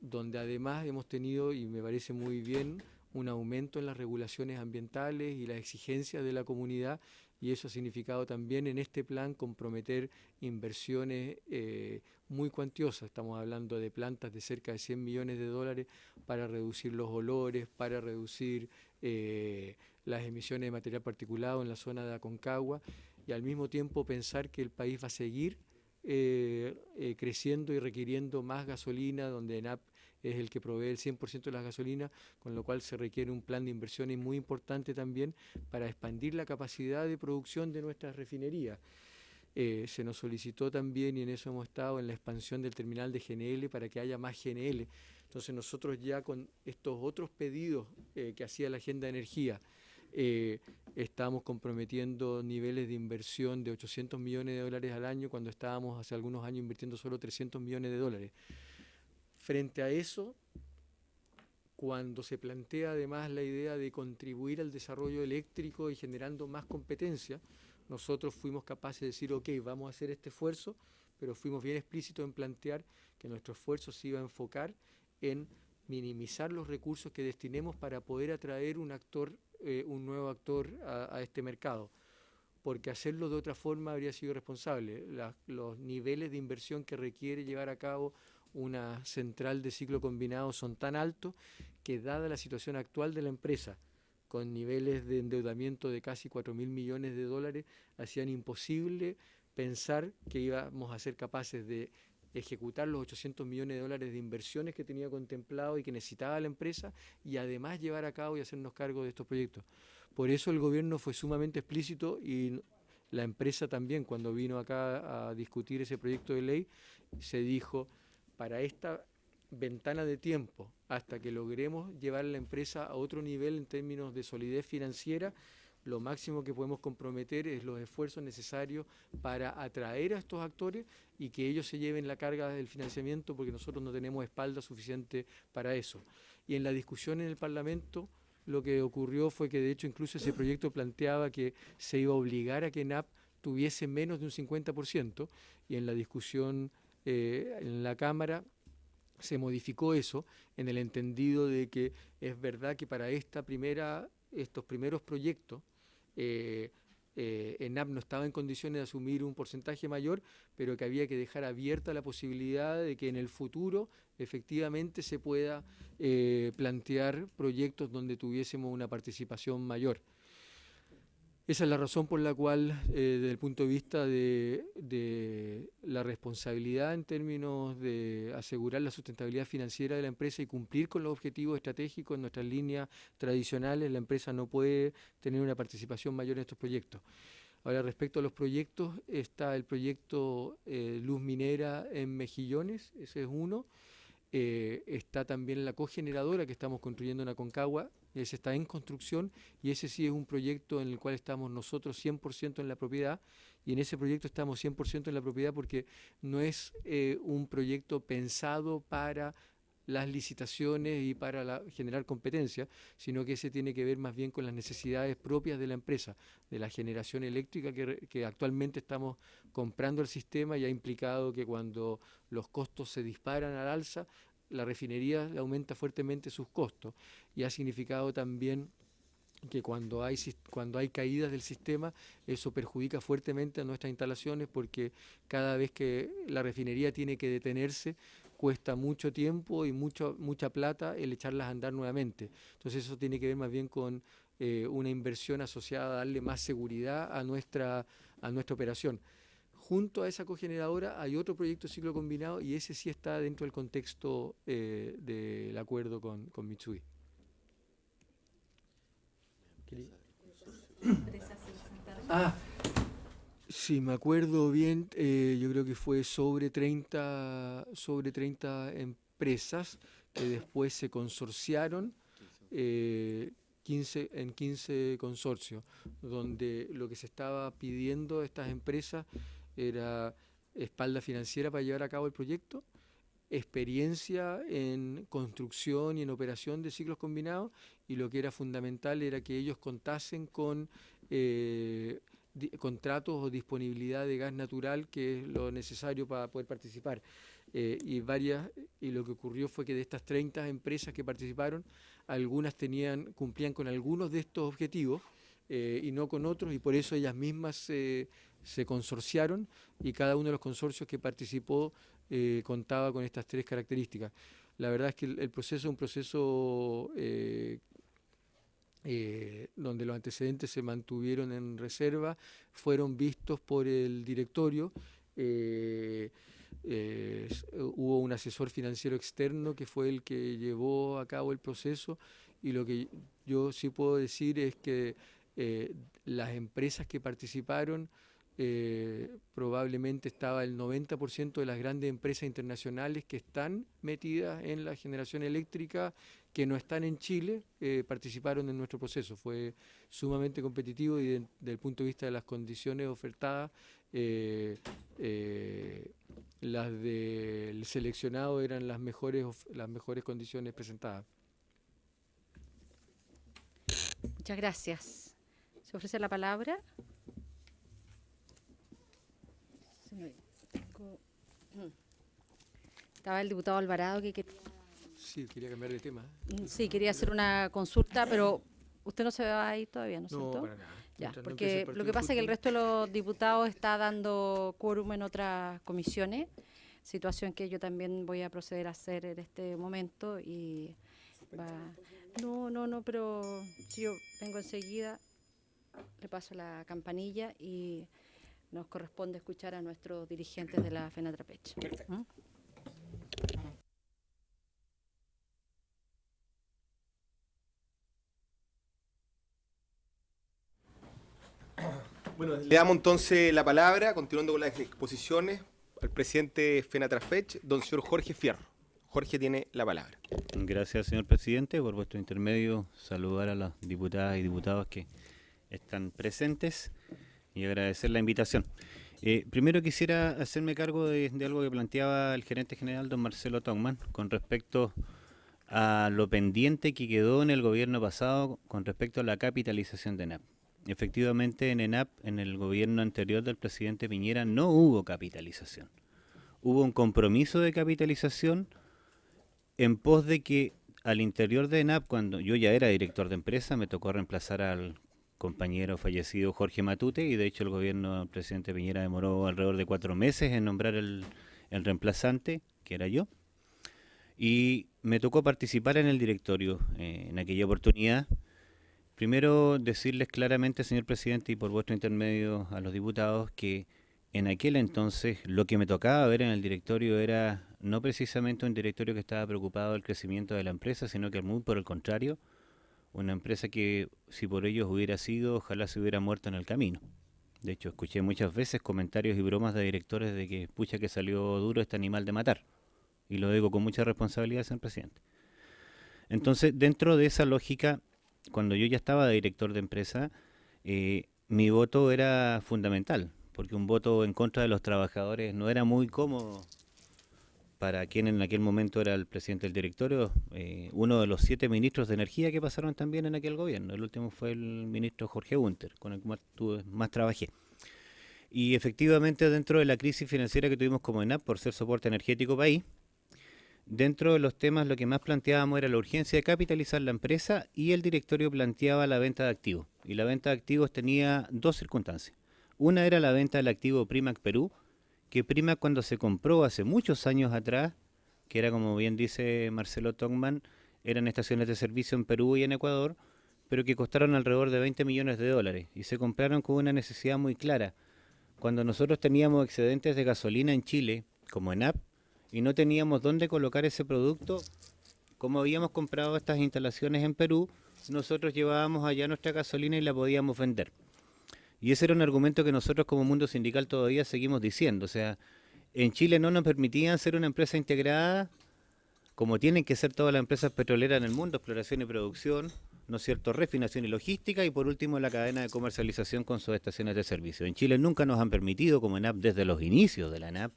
Donde además hemos tenido, y me parece muy bien, un aumento en las regulaciones ambientales y las exigencias de la comunidad, y eso ha significado también en este plan comprometer inversiones muy cuantiosas. Estamos hablando de plantas de cerca de 100 millones de dólares para reducir los olores, para reducir las emisiones de material particulado en la zona de Aconcagua, y al mismo tiempo pensar que el país va a seguir creciendo y requiriendo más gasolina, donde ENAP es el que provee el 100% de las gasolinas, con lo cual se requiere un plan de inversiones muy importante también para expandir la capacidad de producción de nuestras refinerías. Se nos solicitó también, y en eso hemos estado, en la expansión del terminal de GNL para que haya más GNL. Entonces nosotros ya con estos otros pedidos que hacía la Agenda de Energía, estamos comprometiendo niveles de inversión de 800 millones de dólares al año, cuando estábamos hace algunos años invirtiendo solo 300 millones de dólares. Frente a eso, cuando se plantea además la idea de contribuir al desarrollo eléctrico y generando más competencia, nosotros fuimos capaces de decir, ok, vamos a hacer este esfuerzo, pero fuimos bien explícitos en plantear que nuestro esfuerzo se iba a enfocar en minimizar los recursos que destinemos para poder atraer un nuevo actor a este mercado, porque hacerlo de otra forma habría sido irresponsable. Los niveles de inversión que requiere llevar a cabo una central de ciclo combinado son tan altos que, dada la situación actual de la empresa, con niveles de endeudamiento de casi 4.000 millones de dólares, hacían imposible pensar que íbamos a ser capaces de ejecutar los 800 millones de dólares de inversiones que tenía contemplado y que necesitaba la empresa, y además llevar a cabo y hacernos cargo de estos proyectos. Por eso el gobierno fue sumamente explícito, y la empresa también, cuando vino acá a discutir ese proyecto de ley, se dijo: para esta ventana de tiempo, hasta que logremos llevar la empresa a otro nivel en términos de solidez financiera, lo máximo que podemos comprometer es los esfuerzos necesarios para atraer a estos actores y que ellos se lleven la carga del financiamiento, porque nosotros no tenemos espalda suficiente para eso. Y en la discusión en el Parlamento, lo que ocurrió fue que de hecho incluso ese proyecto planteaba que se iba a obligar a que ENAP tuviese menos de un 50%, y en la discusión en la Cámara se modificó eso, en el entendido de que es verdad que para estos primeros proyectos ENAP no estaba en condiciones de asumir un porcentaje mayor, pero que había que dejar abierta la posibilidad de que en el futuro efectivamente se pueda plantear proyectos donde tuviésemos una participación mayor. Esa es la razón por la cual, desde el punto de vista de la responsabilidad en términos de asegurar la sustentabilidad financiera de la empresa y cumplir con los objetivos estratégicos en nuestras líneas tradicionales, la empresa no puede tener una participación mayor en estos proyectos. Ahora, respecto a los proyectos, está el proyecto Luz Minera en Mejillones, ese es uno. Está también la cogeneradora que estamos construyendo en Aconcagua, ese está en construcción, y ese sí es un proyecto en el cual estamos nosotros 100% en la propiedad, y en ese proyecto estamos 100% en la propiedad porque no es un proyecto pensado para las licitaciones y para generar competencia, sino que ese tiene que ver más bien con las necesidades propias de la empresa, de la generación eléctrica que actualmente estamos comprando el sistema, y ha implicado que cuando los costos se disparan al alza, la refinería le aumenta fuertemente sus costos, y ha significado también que cuando hay caídas del sistema, eso perjudica fuertemente a nuestras instalaciones, porque cada vez que la refinería tiene que detenerse, cuesta mucho tiempo y mucha plata el echarlas a andar nuevamente. Entonces eso tiene que ver más bien con una inversión asociada a darle más seguridad a nuestra operación. Junto a esa cogeneradora hay otro proyecto de ciclo combinado y ese sí está dentro del contexto del acuerdo con Mitsui. Si me acuerdo bien, yo creo que fue sobre 30 empresas que después se consorciaron en 15 consorcios, donde lo que se estaba pidiendo a estas empresas era espalda financiera para llevar a cabo el proyecto, experiencia en construcción y en operación de ciclos combinados, y lo que era fundamental era que ellos contasen con contratos o disponibilidad de gas natural, que es lo necesario para poder participar. Y lo que ocurrió fue que de estas 30 empresas que participaron, algunas cumplían con algunos de estos objetivos y no con otros, y por eso ellas mismas se consorciaron, y cada uno de los consorcios que participó contaba con estas 3 características. La verdad es que el proceso es un proceso donde los antecedentes se mantuvieron en reserva, fueron vistos por el directorio. Hubo un asesor financiero externo que fue el que llevó a cabo el proceso, y lo que yo sí puedo decir es que las empresas que participaron, probablemente estaba el 90% de las grandes empresas internacionales que están metidas en la generación eléctrica, que no están en Chile, participaron en nuestro proceso. Fue sumamente competitivo, y desde el punto de vista de las condiciones ofertadas, las del seleccionado eran las mejores condiciones presentadas. Muchas gracias. ¿Se ofrece la palabra? Estaba el diputado Alvarado que quería... Sí, quería cambiar de tema. Sí, quería hacer una consulta, pero usted no se va a ir todavía, ¿no es cierto? No, para nada. Ya, Mientras no porque empiece el lo partido que de pasa es que el fútbol. resto de los diputados está dando quórum en otras comisiones, situación que yo también voy a proceder a hacer en este momento, y No, pero si yo vengo enseguida, le paso la campanilla y nos corresponde escuchar a nuestros dirigentes de la FENATRAPECH. ¿Mm? Bueno, le damos entonces la palabra, continuando con las exposiciones, al presidente FENATRAPECH, don señor Jorge Fierro. Jorge tiene la palabra. Gracias, señor presidente. Por vuestro intermedio, saludar a las diputadas y diputados que están presentes y agradecer la invitación. Primero quisiera hacerme cargo de algo que planteaba el gerente general, don Marcelo Tongman, con respecto a lo pendiente que quedó en el gobierno pasado con respecto a la capitalización de ENAP. Efectivamente, en ENAP, en el gobierno anterior del presidente Piñera, no hubo capitalización. Hubo un compromiso de capitalización en pos de que al interior de ENAP, cuando yo ya era director de empresa, me tocó reemplazar al compañero fallecido Jorge Matute, y de hecho el gobierno del presidente Piñera demoró alrededor de 4 meses en nombrar el reemplazante, que era yo, y me tocó participar en el directorio en aquella oportunidad. Primero decirles claramente, señor presidente, y por vuestro intermedio a los diputados, que en aquel entonces lo que me tocaba ver en el directorio era no precisamente un directorio que estaba preocupado del crecimiento de la empresa, sino que muy por el contrario, una empresa que si por ellos hubiera sido, ojalá se hubiera muerto en el camino. De hecho, escuché muchas veces comentarios y bromas de directores de que pucha que salió duro este animal de matar. Y lo digo con mucha responsabilidad, señor presidente. Entonces, dentro de esa lógica, cuando yo ya estaba de director de empresa, mi voto era fundamental, porque un voto en contra de los trabajadores no era muy cómodo para quien en aquel momento era el presidente del directorio, uno de los 7 ministros de energía que pasaron también en aquel gobierno. El último fue el ministro Jorge Gunter, con el que más trabajé. Y efectivamente, dentro de la crisis financiera que tuvimos como ENAP por ser soporte energético país, dentro de los temas lo que más planteábamos era la urgencia de capitalizar la empresa, y el directorio planteaba la venta de activos. Y la venta de activos tenía 2 circunstancias. Una era la venta del activo Primac Perú, que Primac, cuando se compró hace muchos años atrás, que era, como bien dice Marcelo Tongman, eran estaciones de servicio en Perú y en Ecuador, pero que costaron alrededor de 20 millones de dólares y se compraron con una necesidad muy clara. Cuando nosotros teníamos excedentes de gasolina en Chile, como ENAP, y no teníamos dónde colocar ese producto, como habíamos comprado estas instalaciones en Perú, nosotros llevábamos allá nuestra gasolina y la podíamos vender. Y ese era un argumento que nosotros como mundo sindical todavía seguimos diciendo. O sea, en Chile no nos permitían ser una empresa integrada, como tienen que ser todas las empresas petroleras en el mundo, exploración y producción, ¿no es cierto?, refinación y logística, y por último la cadena de comercialización con sus estaciones de servicio. En Chile nunca nos han permitido, como ENAP, desde los inicios de la ENAP,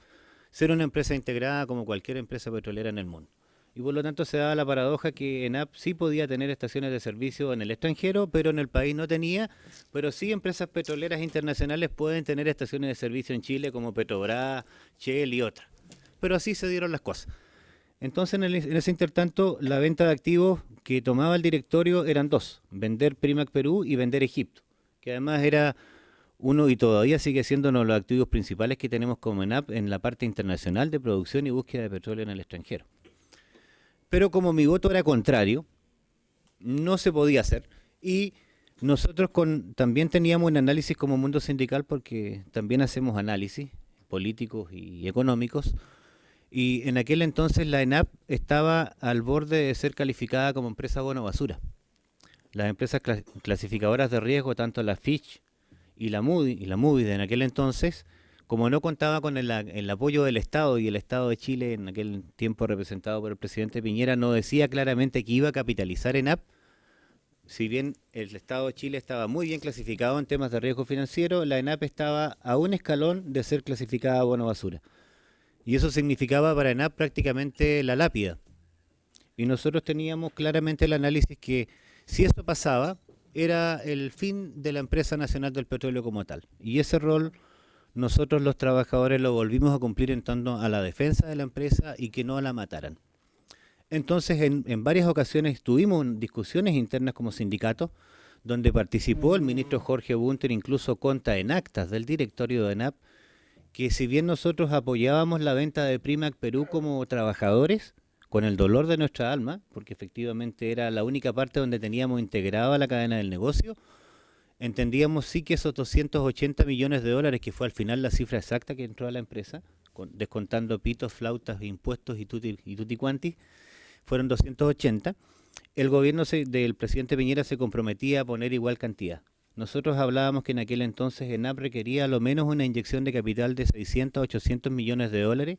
ser una empresa integrada como cualquier empresa petrolera en el mundo. Y por lo tanto se daba la paradoja que ENAP sí podía tener estaciones de servicio en el extranjero, pero en el país no tenía, pero sí empresas petroleras internacionales pueden tener estaciones de servicio en Chile como Petrobras, Shell y otras. Pero así se dieron las cosas. Entonces en ese intertanto la venta de activos que tomaba el directorio eran dos: vender Primac Perú y vender Egipto, que además era uno y todavía sigue siendo uno de los activos principales que tenemos como ENAP en la parte internacional de producción y búsqueda de petróleo en el extranjero. Pero como mi voto era contrario, no se podía hacer. Y nosotros también teníamos un análisis como mundo sindical, porque también hacemos análisis políticos y económicos. Y en aquel entonces la ENAP estaba al borde de ser calificada como empresa bono basura. Las empresas clasificadoras de riesgo, tanto la Fitch y la Moody's en aquel entonces, como no contaba con el apoyo del Estado, y el Estado de Chile en aquel tiempo representado por el presidente Piñera no decía claramente que iba a capitalizar ENAP, si bien el Estado de Chile estaba muy bien clasificado en temas de riesgo financiero, la ENAP estaba a un escalón de ser clasificada bono basura. Y eso significaba para ENAP prácticamente la lápida. Y nosotros teníamos claramente el análisis que si eso pasaba, era el fin de la empresa nacional del petróleo como tal. Y ese rol nosotros los trabajadores lo volvimos a cumplir en torno a la defensa de la empresa y que no la mataran. Entonces en varias ocasiones tuvimos discusiones internas como sindicato, donde participó el ministro Jorge Bunter, incluso consta en actas del directorio de ENAP, que si bien nosotros apoyábamos la venta de Primac Perú como trabajadores, con el dolor de nuestra alma, porque efectivamente era la única parte donde teníamos integrada la cadena del negocio, entendíamos sí que esos 280 millones de dólares, que fue al final la cifra exacta que entró a la empresa, descontando pitos, flautas, impuestos y tutti quanti, fueron 280, el gobierno del presidente Piñera se comprometía a poner igual cantidad. Nosotros hablábamos que en aquel entonces ENAP requería a lo menos una inyección de capital de 600 a 800 millones de dólares,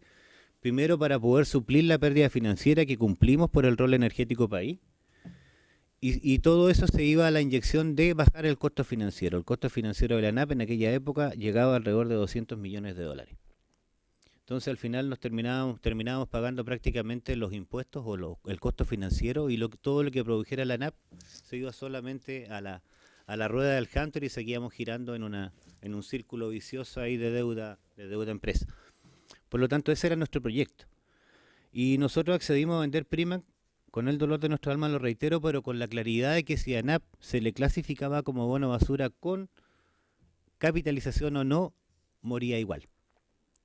primero para poder suplir la pérdida financiera que cumplimos por el rol energético país, y todo eso se iba a la inyección de bajar el costo financiero. El costo financiero de la ENAP en aquella época llegaba alrededor de 200 millones de dólares. Entonces al final nos terminábamos pagando prácticamente los impuestos o el costo financiero, y todo lo que produjera la ENAP se iba solamente a la rueda del hámster, y seguíamos girando en un círculo vicioso ahí de deuda empresa. Por lo tanto, ese era nuestro proyecto. Y nosotros accedimos a vender Primac con el dolor de nuestra alma, lo reitero, pero con la claridad de que si a ENAP se le clasificaba como bono basura con capitalización o no, moría igual.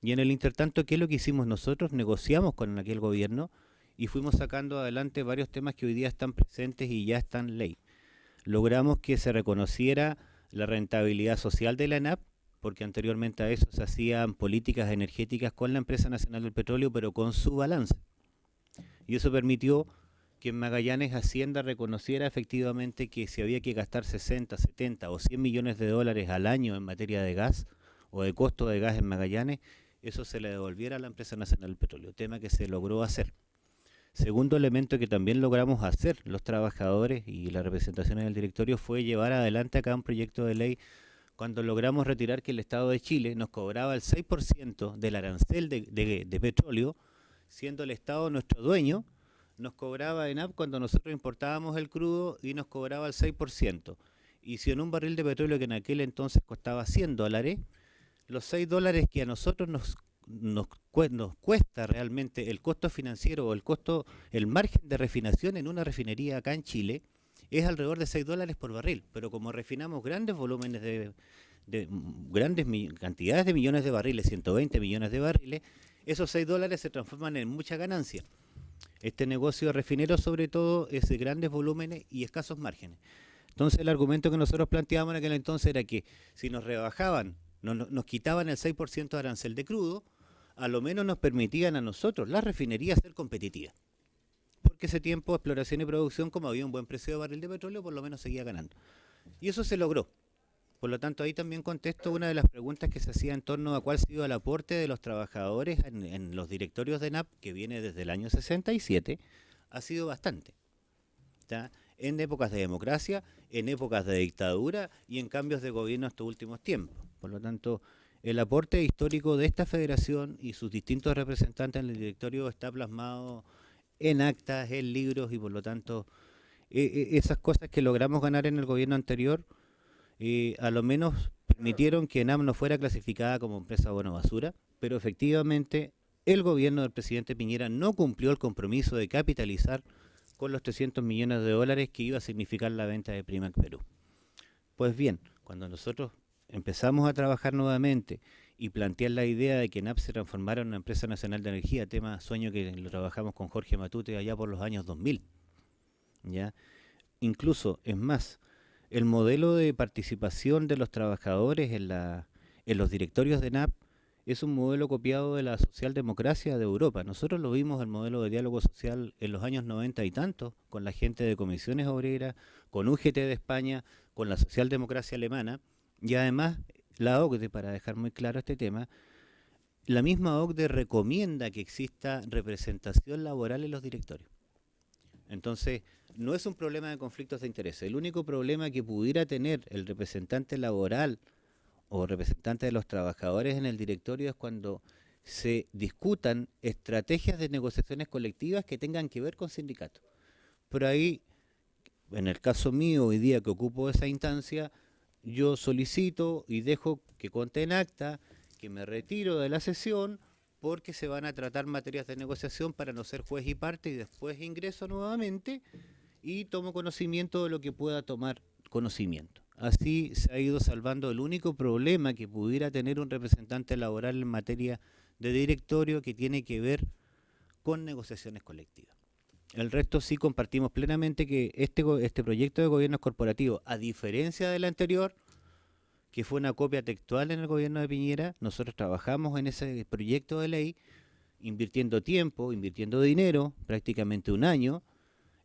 Y en el intertanto, ¿qué es lo que hicimos nosotros? Negociamos con aquel gobierno y fuimos sacando adelante varios temas que hoy día están presentes y ya están en ley. Logramos que se reconociera la rentabilidad social de la ENAP, porque anteriormente a eso se hacían políticas energéticas con la Empresa Nacional del Petróleo, pero con su balance. Y eso permitió que en Magallanes Hacienda reconociera efectivamente que si había que gastar 60, 70 o 100 millones de dólares al año en materia de gas o de costo de gas en Magallanes, eso se le devolviera a la Empresa Nacional del Petróleo, tema que se logró hacer. Segundo elemento que también logramos hacer los trabajadores y las representaciones del directorio fue llevar adelante acá un proyecto de ley cuando logramos retirar que el Estado de Chile nos cobraba el 6% del arancel de petróleo, siendo el Estado nuestro dueño. Nos cobraba ENAP cuando nosotros importábamos el crudo y nos cobraba el 6%. Y si en un barril de petróleo que en aquel entonces costaba $100, los $6 que a nosotros nos cuesta realmente el costo financiero o el margen de refinación en una refinería acá en Chile, es alrededor de $6 por barril. Pero como refinamos grandes volúmenes grandes cantidades de millones de barriles, 120 millones de barriles, esos $6 se transforman en mucha ganancia. Este negocio refinero sobre todo es de grandes volúmenes y escasos márgenes. Entonces el argumento que nosotros planteábamos en aquel entonces era que si nos rebajaban, nos quitaban el 6% de arancel de crudo, a lo menos nos permitían a nosotros, las refinerías, ser competitivas. Porque ese tiempo, exploración y producción, como había un buen precio de barril de petróleo, por lo menos seguía ganando. Y eso se logró. Por lo tanto, ahí también contesto una de las preguntas que se hacía en torno a cuál ha sido el aporte de los trabajadores en los directorios de ENAP, que viene desde el año 67, ha sido bastante. ¿Está? En épocas de democracia, en épocas de dictadura y en cambios de gobierno estos últimos tiempos. Por lo tanto, el aporte histórico de esta federación y sus distintos representantes en el directorio está plasmado en actas, en libros, y por lo tanto esas cosas que logramos ganar en el gobierno anterior a lo menos permitieron que ENAP no fuera clasificada como empresa bono basura, pero efectivamente el gobierno del presidente Piñera no cumplió el compromiso de capitalizar con los 300 millones de dólares que iba a significar la venta de Primac Perú. Pues bien, cuando nosotros empezamos a trabajar nuevamente y plantear la idea de que ENAP se transformara en una empresa nacional de energía, tema sueño que lo trabajamos con Jorge Matute allá por los años 2000, ¿ya? Incluso, es más, el modelo de participación de los trabajadores en los directorios de ENAP es un modelo copiado de la socialdemocracia de Europa. Nosotros lo vimos, el modelo de diálogo social, en los años 90 y tantos, con la gente de comisiones obreras, con UGT de España, con la socialdemocracia alemana, y además la OCDE, para dejar muy claro este tema, la misma OCDE recomienda que exista representación laboral en los directorios. Entonces, no es un problema de conflictos de interés. El único problema que pudiera tener el representante laboral o representante de los trabajadores en el directorio es cuando se discutan estrategias de negociaciones colectivas que tengan que ver con sindicatos. Pero ahí, en el caso mío, hoy día que ocupo esa instancia, yo solicito y dejo que conste en acta que me retiro de la sesión porque se van a tratar materias de negociación para no ser juez y parte, y después ingreso nuevamente y tomo conocimiento de lo que pueda tomar conocimiento. Así se ha ido salvando el único problema que pudiera tener un representante laboral en materia de directorio, que tiene que ver con negociaciones colectivas. El resto sí compartimos plenamente que este proyecto de gobiernos corporativos, a diferencia del anterior, que fue una copia textual en el gobierno de Piñera, nosotros trabajamos en ese proyecto de ley, invirtiendo tiempo, invirtiendo dinero, prácticamente un año.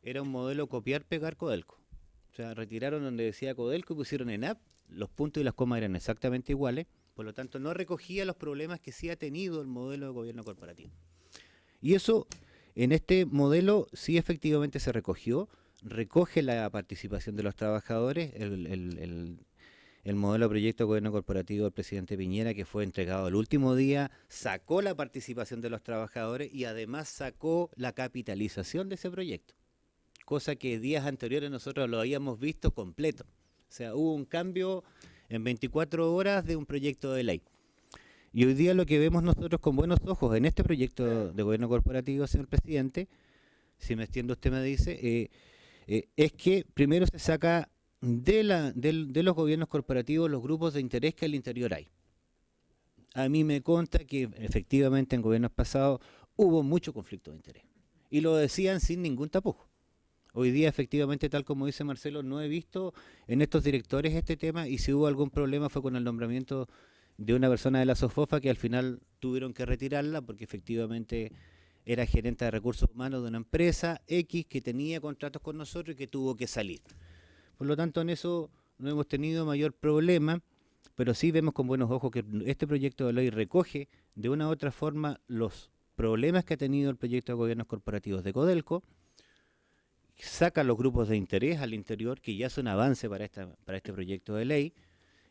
Era un modelo copiar, pegar, Codelco. O sea, retiraron donde decía Codelco y pusieron ENAP, los puntos y las comas eran exactamente iguales, por lo tanto no recogía los problemas que sí ha tenido el modelo de gobierno corporativo. Y eso, en este modelo, sí efectivamente se recogió, recoge la participación de los trabajadores, el modelo de proyecto de gobierno corporativo del presidente Piñera, que fue entregado el último día, sacó la participación de los trabajadores y además sacó la capitalización de ese proyecto, cosa que días anteriores nosotros lo habíamos visto completo. O sea, hubo un cambio en 24 horas de un proyecto de ley. Y hoy día lo que vemos nosotros con buenos ojos en este proyecto de gobierno corporativo, señor presidente, si me extiendo usted me dice, es que primero se saca de los gobiernos corporativos los grupos de interés que al interior hay. A mí me consta que efectivamente en gobiernos pasados hubo mucho conflicto de interés. Y lo decían sin ningún tapujo. Hoy día, efectivamente, tal como dice Marcelo, no he visto en estos directores este tema, y si hubo algún problema fue con el nombramiento de una persona de la SOFOFA que al final tuvieron que retirarla porque efectivamente era gerente de recursos humanos de una empresa X que tenía contratos con nosotros y que tuvo que salir. Por lo tanto, en eso no hemos tenido mayor problema, pero sí vemos con buenos ojos que este proyecto de ley recoge de una u otra forma los problemas que ha tenido el proyecto de gobiernos corporativos de Codelco, saca los grupos de interés al interior, que ya es un avance para este proyecto de ley,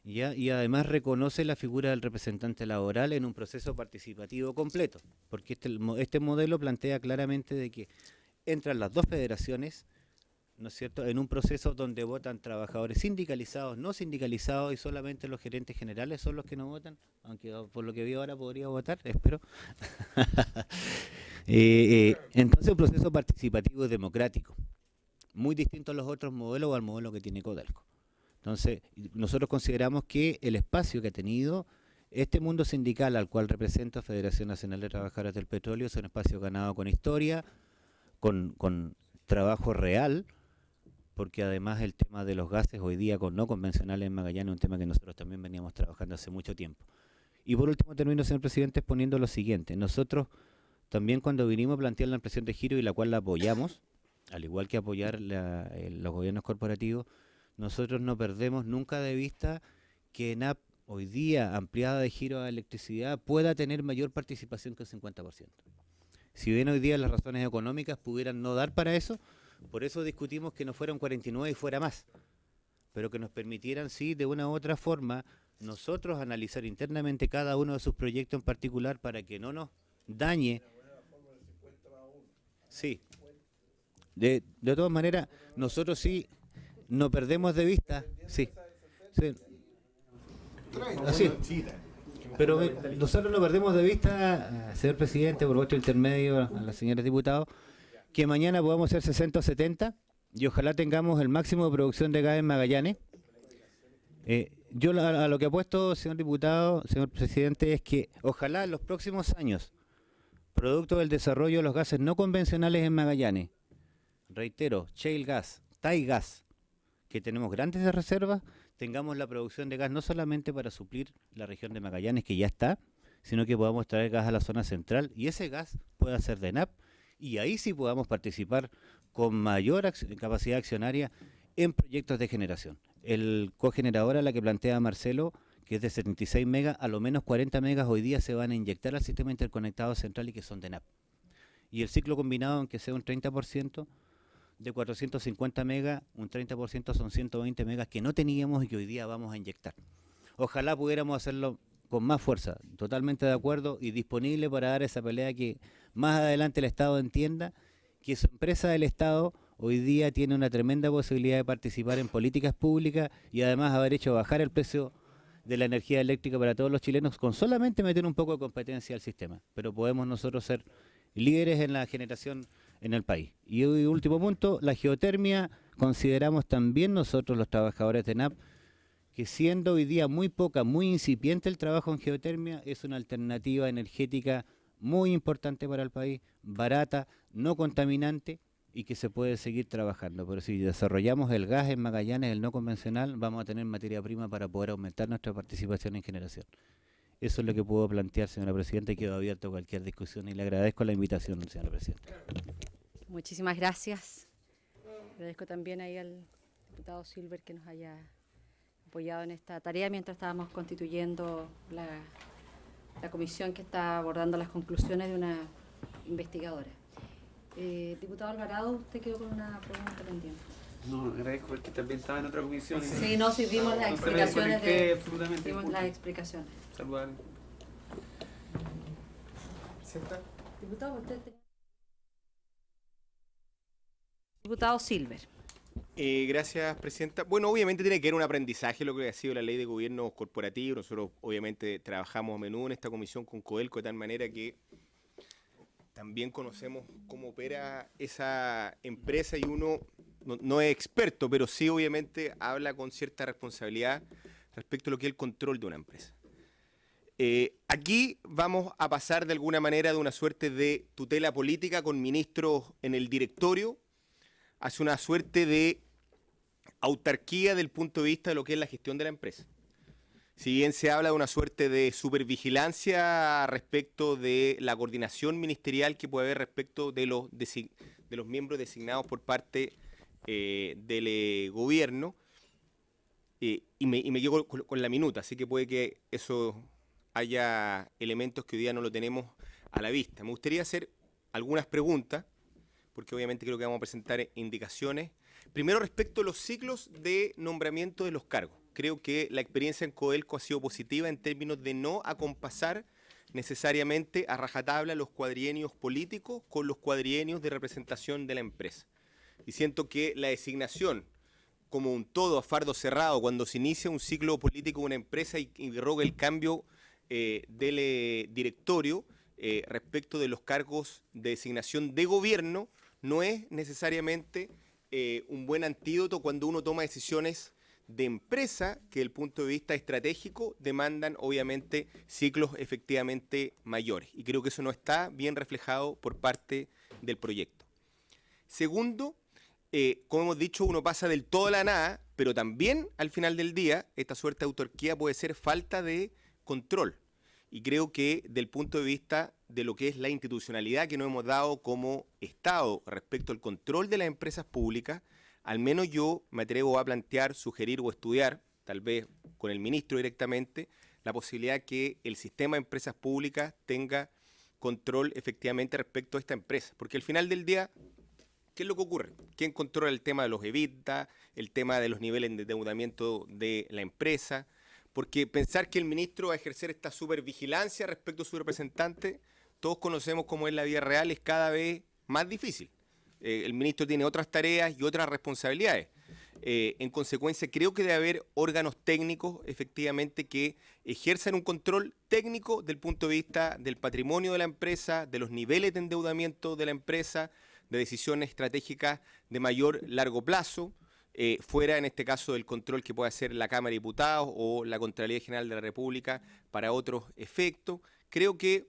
¿ya? Y además reconoce la figura del representante laboral en un proceso participativo completo, porque este modelo plantea claramente de que entran las dos federaciones, ¿no es cierto?, en un proceso donde votan trabajadores sindicalizados, no sindicalizados, y solamente los gerentes generales son los que no votan, aunque por lo que veo ahora podría votar, espero. Entonces un proceso participativo y democrático, muy distinto a los otros modelos o al modelo que tiene Codelco. Entonces, nosotros consideramos que el espacio que ha tenido este mundo sindical al cual representa Federación Nacional de Trabajadores del Petróleo es un espacio ganado con historia, con trabajo real, porque además el tema de los gases hoy día con no convencionales en Magallanes es un tema que nosotros también veníamos trabajando hace mucho tiempo. Y por último termino, señor presidente, exponiendo lo siguiente. Nosotros también cuando vinimos a plantear la ampliación de giro y la cual la apoyamos, al igual que apoyar los gobiernos corporativos, nosotros no perdemos nunca de vista que ENAP hoy día ampliada de giro a electricidad pueda tener mayor participación que el 50%. Si bien hoy día las razones económicas pudieran no dar para eso, por eso discutimos que no fuera un 49 y fuera más, pero que nos permitieran, sí, de una u otra forma, nosotros analizar internamente cada uno de sus proyectos en particular para que no nos dañe. Sí. De todas maneras, nosotros sí no perdemos de vista. Sí. Sí. Así. Pero nosotros no perdemos de vista, señor presidente, por vuestro intermedio, a las señoras diputados, que mañana podamos ser 60 o 70 y ojalá tengamos el máximo de producción de gas en Magallanes. Yo a lo que apuesto, señor diputado, señor presidente, es que ojalá en los próximos años, producto del desarrollo de los gases no convencionales en Magallanes, reitero, shale gas, Thai gas, que tenemos grandes reservas, tengamos la producción de gas no solamente para suplir la región de Magallanes, que ya está, sino que podamos traer gas a la zona central y ese gas pueda ser de ENAP y ahí sí podamos participar con mayor capacidad accionaria en proyectos de generación. El cogenerador a la que plantea Marcelo, que es de 76 megas, a lo menos 40 megas hoy día se van a inyectar al sistema interconectado central y que son de ENAP. Y el ciclo combinado, aunque sea un 30%, de 450 megas, un 30% son 120 megas que no teníamos y que hoy día vamos a inyectar. Ojalá pudiéramos hacerlo con más fuerza, totalmente de acuerdo y disponible para dar esa pelea que más adelante el Estado entienda que su empresa del Estado hoy día tiene una tremenda posibilidad de participar en políticas públicas y además haber hecho bajar el precio de la energía eléctrica para todos los chilenos con solamente meter un poco de competencia al sistema. Pero podemos nosotros ser líderes en la generación en el país. Y último punto, la geotermia, consideramos también nosotros los trabajadores de ENAP que siendo hoy día muy poca, muy incipiente el trabajo en geotermia, es una alternativa energética muy importante para el país, barata, no contaminante y que se puede seguir trabajando. Pero si desarrollamos el gas en Magallanes, el no convencional, vamos a tener materia prima para poder aumentar nuestra participación en generación. Eso es lo que puedo plantear, señora presidenta, y quedo abierto a cualquier discusión y le agradezco la invitación, señora presidenta. Muchísimas gracias. Agradezco también ahí al diputado Silver que nos haya apoyado en esta tarea mientras estábamos constituyendo la comisión que está abordando las conclusiones de una investigadora. Diputado Alvarado, usted quedó con una pregunta pendiente. No, agradezco porque también estaba en otra comisión. Sí, no, sí, vimos las explicaciones Vimos las explicaciones. Saludar. Diputado, usted Diputado Silver. Gracias, presidenta. Bueno, obviamente tiene que haber un aprendizaje lo que ha sido la ley de gobierno corporativo. Nosotros obviamente trabajamos a menudo en esta comisión con Codelco de tal manera que también conocemos cómo opera esa empresa y uno no es experto, pero sí obviamente habla con cierta responsabilidad respecto a lo que es el control de una empresa. Aquí vamos a pasar de alguna manera de una suerte de tutela política con ministros en el directorio hacia una suerte de autarquía del punto de vista de lo que es la gestión de la empresa. Si bien se habla de una suerte de supervigilancia respecto de la coordinación ministerial que puede haber respecto de los miembros designados por parte del gobierno, y me quedo con la minuta, así que puede que eso haya elementos que hoy día no lo tenemos a la vista. Me gustaría hacer algunas preguntas, porque obviamente creo que vamos a presentar indicaciones. Primero, respecto a los ciclos de nombramiento de los cargos. Creo que la experiencia en Codelco ha sido positiva en términos de no acompasar necesariamente a rajatabla los cuadrienios políticos con los cuadrienios de representación de la empresa. Y siento que la designación como un todo a fardo cerrado cuando se inicia un ciclo político de una empresa y roga el cambio del directorio respecto de los cargos de designación de gobierno no es necesariamente un buen antídoto cuando uno toma decisiones de empresa que desde el punto de vista estratégico demandan obviamente ciclos efectivamente mayores. Y creo que eso no está bien reflejado por parte del proyecto. Segundo, como hemos dicho, uno pasa del todo a la nada, pero también al final del día esta suerte de autarquía puede ser falta de control. Y creo que del punto de vista de lo que es la institucionalidad que nos hemos dado como Estado respecto al control de las empresas públicas, al menos yo me atrevo a plantear, sugerir o estudiar, tal vez con el ministro directamente, la posibilidad que el sistema de empresas públicas tenga control efectivamente respecto a esta empresa. Porque al final del día, ¿qué es lo que ocurre? ¿Quién controla el tema de los EBITDA, el tema de los niveles de endeudamiento de la empresa? Porque pensar que el ministro va a ejercer esta supervigilancia respecto a su representante, todos conocemos cómo es la vida real, es cada vez más difícil. El ministro tiene otras tareas y otras responsabilidades. En consecuencia, creo que debe haber órganos técnicos, efectivamente, que ejerzan un control técnico del punto de vista del patrimonio de la empresa, de los niveles de endeudamiento de la empresa, de decisiones estratégicas de mayor largo plazo, fuera en este caso del control que puede hacer la Cámara de Diputados o la Contraloría General de la República para otros efectos. Creo que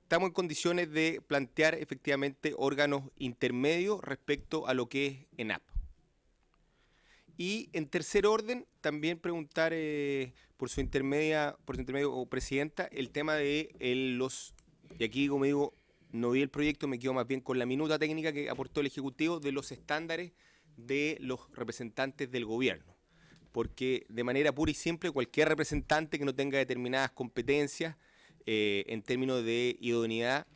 estamos en condiciones de plantear efectivamente órganos intermedios respecto a lo que es ENAP. Y en tercer orden, también preguntar por su intermedio, presidenta, el tema de y aquí como digo, no vi el proyecto, me quedo más bien con la minuta técnica que aportó el Ejecutivo de los estándares de los representantes del gobierno. Porque de manera pura y simple, cualquier representante que no tenga determinadas competencias en términos de idoneidad,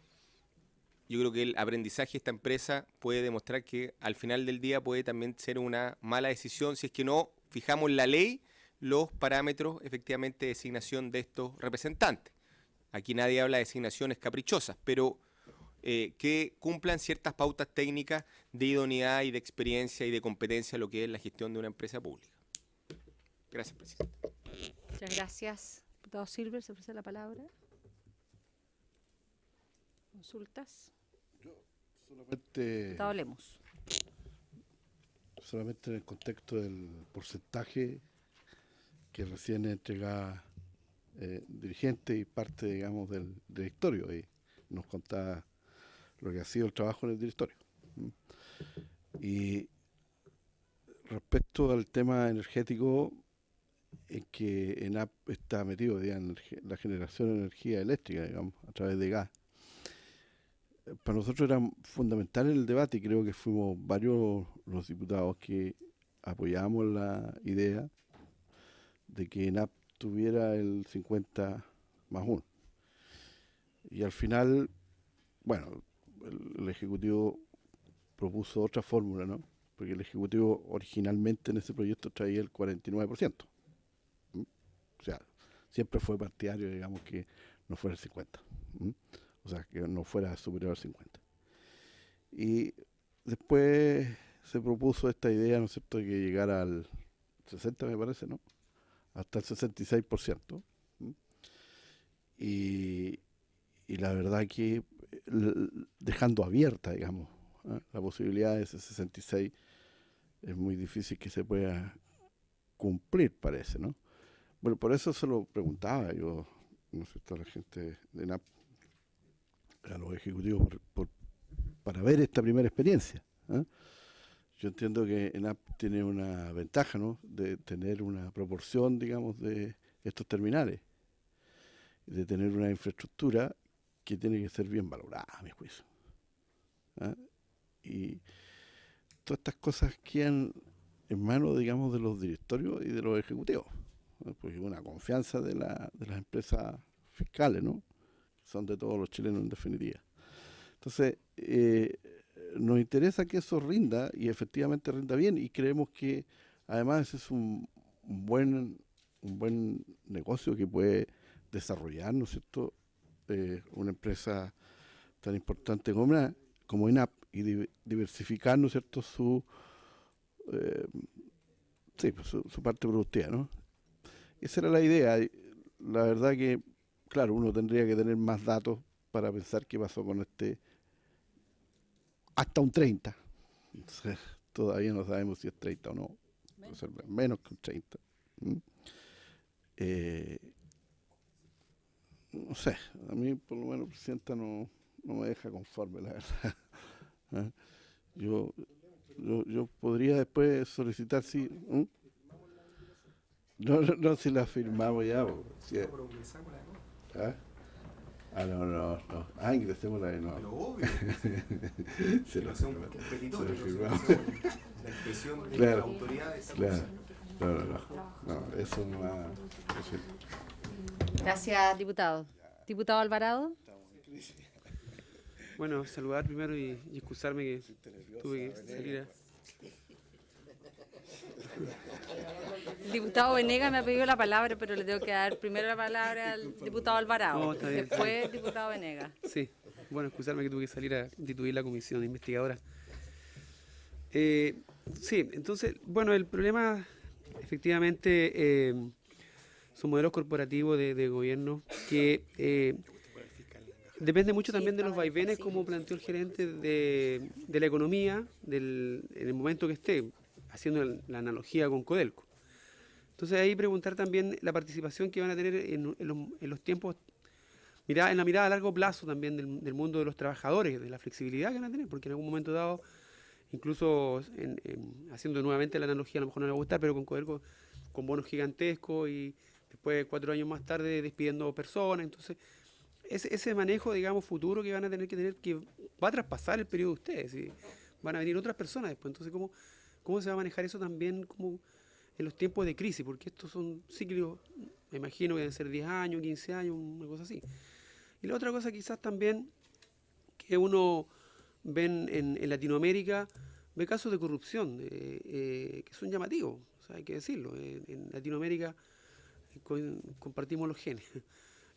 yo creo que el aprendizaje de esta empresa puede demostrar que al final del día puede también ser una mala decisión si es que no fijamos en la ley los parámetros efectivamente de designación de estos representantes. Aquí nadie habla de designaciones caprichosas, pero que cumplan ciertas pautas técnicas de idoneidad y de experiencia y de competencia en lo que es la gestión de una empresa pública. Gracias, presidente. Muchas gracias. Diputado Silver, se ofrece la palabra. ¿Consultas? Diputado Lemos. Solamente en el contexto del porcentaje que recién entregaba dirigente y parte, digamos, del directorio. Y nos contaba lo que ha sido el trabajo en el directorio. Y respecto al tema energético, en que ENAP está metido en la generación de energía eléctrica, digamos, a través de gas. Para nosotros era fundamental en el debate y creo que fuimos varios los diputados que apoyamos la idea de que ENAP tuviera el 50+1. Y al final, bueno, el Ejecutivo propuso otra fórmula, ¿no? Porque el Ejecutivo originalmente en ese proyecto traía el 49%. O sea, siempre fue partidario, digamos, que no fuera el 50%. O sea, que no fuera superior al 50%. Y después se propuso esta idea, ¿no es cierto?, de que llegara al 60%, me parece, ¿no? Hasta el 66%. Y la verdad que dejando abierta, digamos, la posibilidad de ese 66% es muy difícil que se pueda cumplir, parece, ¿no? Bueno, por eso se lo preguntaba yo, ¿no es cierto?, a la gente de ENAP, a los ejecutivos, para ver esta primera experiencia. Yo entiendo que ENAP tiene una ventaja, ¿no?, de tener una proporción, digamos, de estos terminales, de tener una infraestructura que tiene que ser bien valorada, a mi juicio. Y todas estas cosas quedan en manos, digamos, de los directorios y de los ejecutivos, ¿no? Porque una confianza de las empresas fiscales, ¿no?, son de todos los chilenos en definitiva. Entonces, nos interesa que eso rinda y efectivamente rinda bien, y creemos que además ese es un buen negocio que puede desarrollar, ¿no es cierto?, una empresa tan importante como ENAP y diversificar, ¿no es cierto?, su parte productiva, ¿no? Esa era la idea. La verdad que, claro, uno tendría que tener más datos para pensar qué pasó con hasta un 30%. Entonces, todavía no sabemos si es 30 o no. Puede ser menos que un 30. No sé, a mí por lo menos, presidenta, no me deja conforme, la verdad. Yo Yo podría después solicitar si... No, si la firmamos ya. Si ¿Ah? No. Ingresémosla de nuevo. Pero obvio. Se lo firmamos. La expresión de la autoridad de esa cosa. No, eso no va. Gracias, diputado. Diputado Alvarado. Bueno, saludar primero y excusarme que tuve que salir El diputado Venegas me ha pedido la palabra, pero le tengo que dar primero la palabra al diputado Alvarado. No, está bien, después el diputado Venegas. Sí, bueno, excusarme que tuve que salir a constituir la comisión investigadora. Sí, entonces, bueno, el problema, efectivamente, son modelos corporativos de gobierno que depende mucho también de los vaivenes, como planteó el gerente, de la economía, en el momento que esté, haciendo la analogía con Codelco. Entonces ahí preguntar también la participación que van a tener en los tiempos, en la mirada a largo plazo también del mundo de los trabajadores, de la flexibilidad que van a tener, porque en algún momento dado, incluso haciendo nuevamente la analogía, a lo mejor no le va a gustar, pero con Codelco, con bonos gigantescos y después 4 años más tarde despidiendo personas. Entonces ese manejo, digamos, futuro que van a tener, que va a traspasar el periodo de ustedes, y van a venir otras personas después. Entonces, ¿cómo se va a manejar eso también como en los tiempos de crisis? Porque estos son ciclos, me imagino que deben ser 10 años, 15 años, una cosa así. Y la otra cosa quizás también que uno ve en Latinoamérica, ve casos de corrupción que son llamativos, o sea, hay que decirlo. En Latinoamérica compartimos los genes.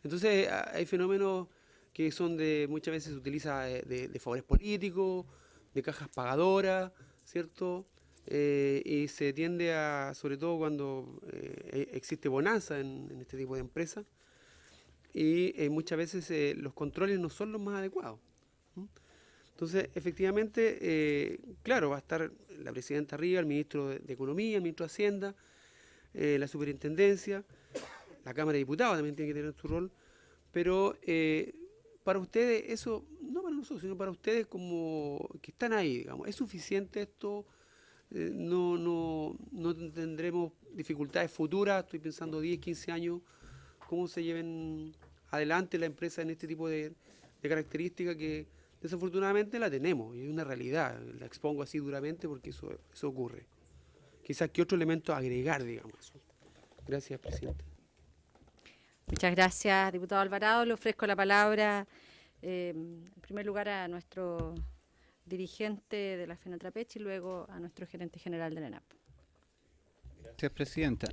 Entonces hay fenómenos que son muchas veces se utiliza de favores políticos, de cajas pagadoras, ¿cierto? Y se tiende a, sobre todo cuando existe bonanza en este tipo de empresas, y muchas veces los controles no son los más adecuados. Entonces, efectivamente, claro, va a estar la presidenta arriba, el ministro de Economía, el ministro de Hacienda, la superintendencia, la Cámara de Diputados también tiene que tener su rol, pero para ustedes eso, no para nosotros, sino para ustedes como que están ahí, digamos, ¿es suficiente esto? No tendremos dificultades futuras, estoy pensando 10, 15 años, cómo se lleven adelante la empresa en este tipo de características que desafortunadamente la tenemos, y es una realidad, la expongo así duramente porque eso ocurre. Quizás qué otro elemento agregar, digamos. Gracias, presidente. Muchas gracias, diputado Alvarado. Le ofrezco la palabra, en primer lugar, a nuestro dirigente de la FENATRAPECH y luego a nuestro gerente general de la ENAP. Gracias, presidenta.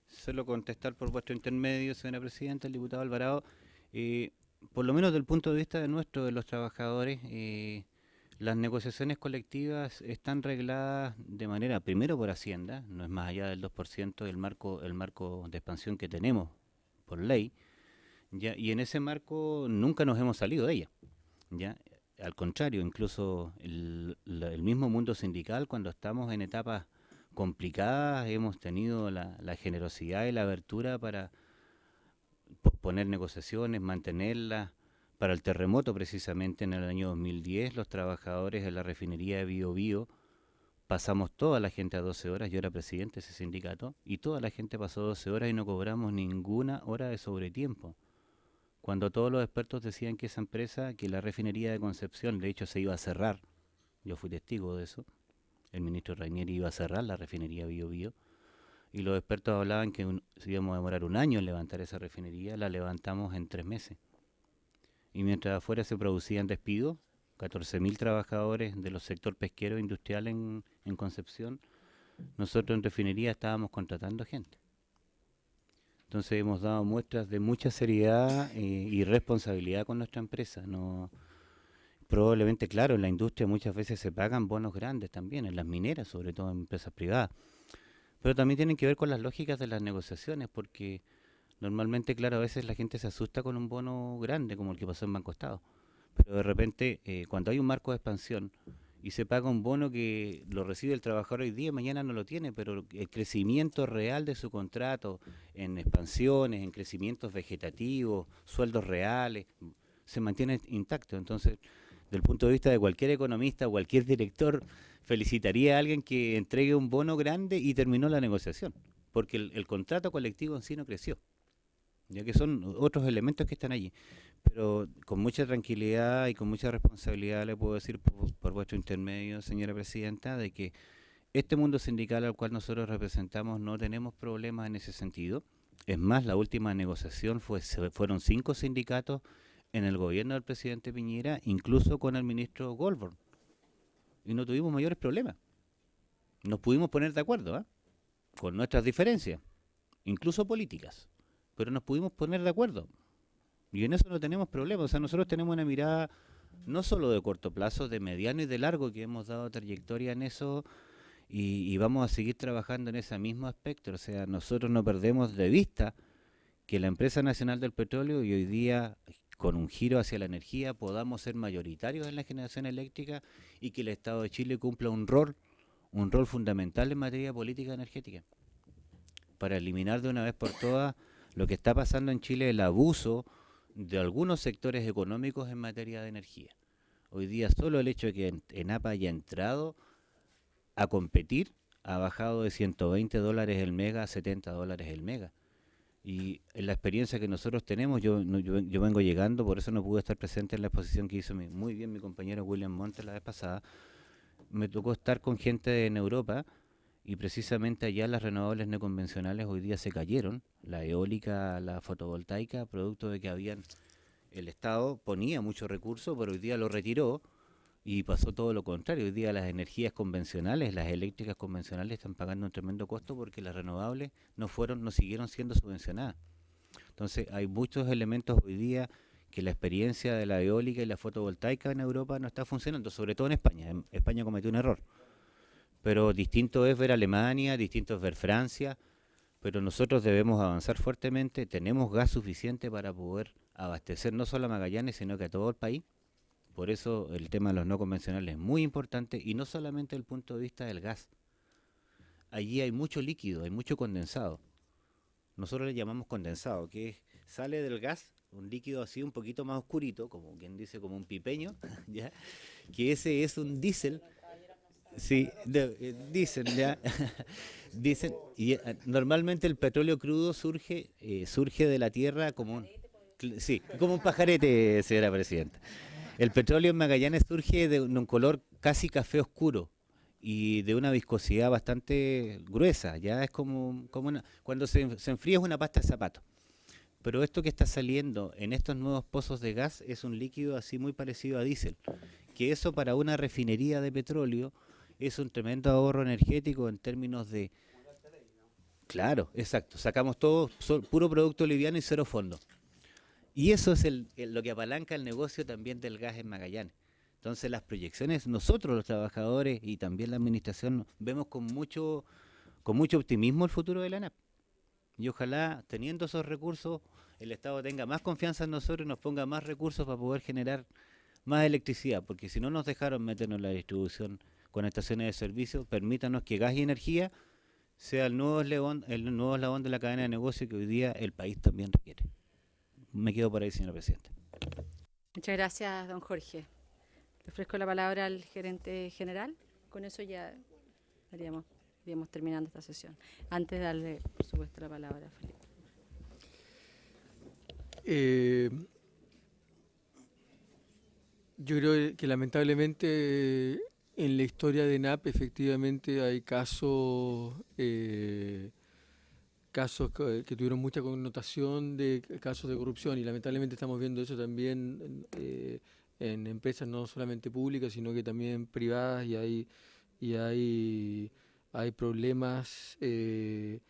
Solo contestar por vuestro intermedio, señora presidenta, el diputado Alvarado. Por lo menos del punto de vista de los trabajadores, las negociaciones colectivas están regladas de manera, primero por Hacienda, no es más allá del 2% del marco de expansión que tenemos por ley, ¿ya? Y en ese marco nunca nos hemos salido de ella, ¿ya? Al contrario, incluso el mismo mundo sindical, cuando estamos en etapas complicadas, hemos tenido la generosidad y la abertura para posponer negociaciones, mantenerlas. Para el terremoto, precisamente en el año 2010, los trabajadores de la refinería de Biobío pasamos toda la gente a 12 horas, yo era presidente de ese sindicato, y toda la gente pasó 12 horas y no cobramos ninguna hora de sobretiempo. Cuando todos los expertos decían que esa empresa, que la refinería de Concepción, de hecho se iba a cerrar, yo fui testigo de eso, el ministro Rainieri iba a cerrar la refinería Biobío, y los expertos hablaban que íbamos a demorar 1 año en levantar esa refinería, la levantamos en 3 meses. Y mientras afuera se producían despidos, 14.000 trabajadores de los sectores pesquero e industrial en Concepción, nosotros en refinería estábamos contratando gente. Entonces hemos dado muestras de mucha seriedad y responsabilidad con nuestra empresa. Probablemente, claro, en la industria muchas veces se pagan bonos grandes también, en las mineras, sobre todo en empresas privadas. Pero también tienen que ver con las lógicas de las negociaciones, porque normalmente, claro, a veces la gente se asusta con un bono grande, como el que pasó en Banco Estado. Pero de repente, cuando hay un marco de expansión y se paga un bono que lo recibe el trabajador hoy día, mañana no lo tiene, pero el crecimiento real de su contrato en expansiones, en crecimientos vegetativos, sueldos reales, se mantiene intacto. Entonces, del punto de vista de cualquier economista, cualquier director felicitaría a alguien que entregue un bono grande y terminó la negociación, porque el contrato colectivo en sí no creció, ya que son otros elementos que están allí. Pero con mucha tranquilidad y con mucha responsabilidad le puedo decir por vuestro intermedio, señora presidenta, de que este mundo sindical al cual nosotros representamos no tenemos problemas en ese sentido. Es más, la última negociación fueron 5 sindicatos en el gobierno del presidente Piñera, incluso con el ministro Goldberg, y no tuvimos mayores problemas. Nos pudimos poner de acuerdo, con nuestras diferencias, incluso políticas, pero nos pudimos poner de acuerdo. Y en eso no tenemos problemas. O sea, nosotros tenemos una mirada no solo de corto plazo, de mediano y de largo, que hemos dado trayectoria en eso, y vamos a seguir trabajando en ese mismo aspecto. O sea, nosotros no perdemos de vista que la Empresa Nacional del Petróleo, y hoy día con un giro hacia la energía, podamos ser mayoritarios en la generación eléctrica, y que el Estado de Chile cumpla un rol fundamental en materia política energética, para eliminar de una vez por todas lo que está pasando en Chile, el abuso de algunos sectores económicos en materia de energía. Hoy día solo el hecho de que ENAP haya entrado a competir ha bajado de $120 el mega a $70 el mega. Y en la experiencia que nosotros tenemos, yo vengo llegando, por eso no pude estar presente en la exposición que hizo muy bien mi compañero William Montes la vez pasada. Me tocó estar con gente en Europa, y precisamente allá las renovables no convencionales hoy día se cayeron, la eólica, la fotovoltaica, producto de que el Estado ponía muchos recursos, pero hoy día lo retiró, y pasó todo lo contrario. Hoy día las energías convencionales, las eléctricas convencionales, están pagando un tremendo costo porque las renovables no siguieron siendo subvencionadas. Entonces hay muchos elementos hoy día que la experiencia de la eólica y la fotovoltaica en Europa no está funcionando, sobre todo en España. En España cometió un error. Pero distinto es ver Alemania, distinto es ver Francia, pero nosotros debemos avanzar fuertemente. Tenemos gas suficiente para poder abastecer no solo a Magallanes, sino que a todo el país. Por eso el tema de los no convencionales es muy importante, y no solamente desde el punto de vista del gas. Allí hay mucho líquido, hay mucho condensado. Nosotros le llamamos condensado, que sale del gas, un líquido así un poquito más oscurito, como quien dice, como un pipeño, ¿ya? Que ese es un diésel. Sí, dicen, ya. Dicen, y normalmente el petróleo crudo surge de la tierra como un pajarete, señora presidenta. El petróleo en Magallanes surge de un color casi café oscuro y de una viscosidad bastante gruesa. Ya es como cuando se enfría es una pasta de zapato. Pero esto que está saliendo en estos nuevos pozos de gas es un líquido así muy parecido a diésel. Que eso para una refinería de petróleo es un tremendo ahorro energético en términos de... Claro, exacto. Sacamos todo, puro producto liviano y cero fondo. Y eso es lo que apalanca el negocio también del gas en Magallanes. Entonces las proyecciones, nosotros los trabajadores y también la administración, vemos con mucho optimismo el futuro de la ANAP. Y ojalá, teniendo esos recursos, el Estado tenga más confianza en nosotros y nos ponga más recursos para poder generar más electricidad. Porque si no nos dejaron meternos en la distribución con estaciones de servicio, permítanos que gas y energía sea el nuevo eslabón de la cadena de negocio que hoy día el país también requiere. Me quedo por ahí, señora presidenta. Muchas gracias, don Jorge. Le ofrezco la palabra al gerente general. Con eso ya iríamos terminando esta sesión. Antes de darle, por supuesto, la palabra a Felipe. Yo creo que lamentablemente en la historia de ENAP efectivamente hay casos que tuvieron mucha connotación de casos de corrupción, y lamentablemente estamos viendo eso también en empresas no solamente públicas, sino que también privadas, y hay problemas que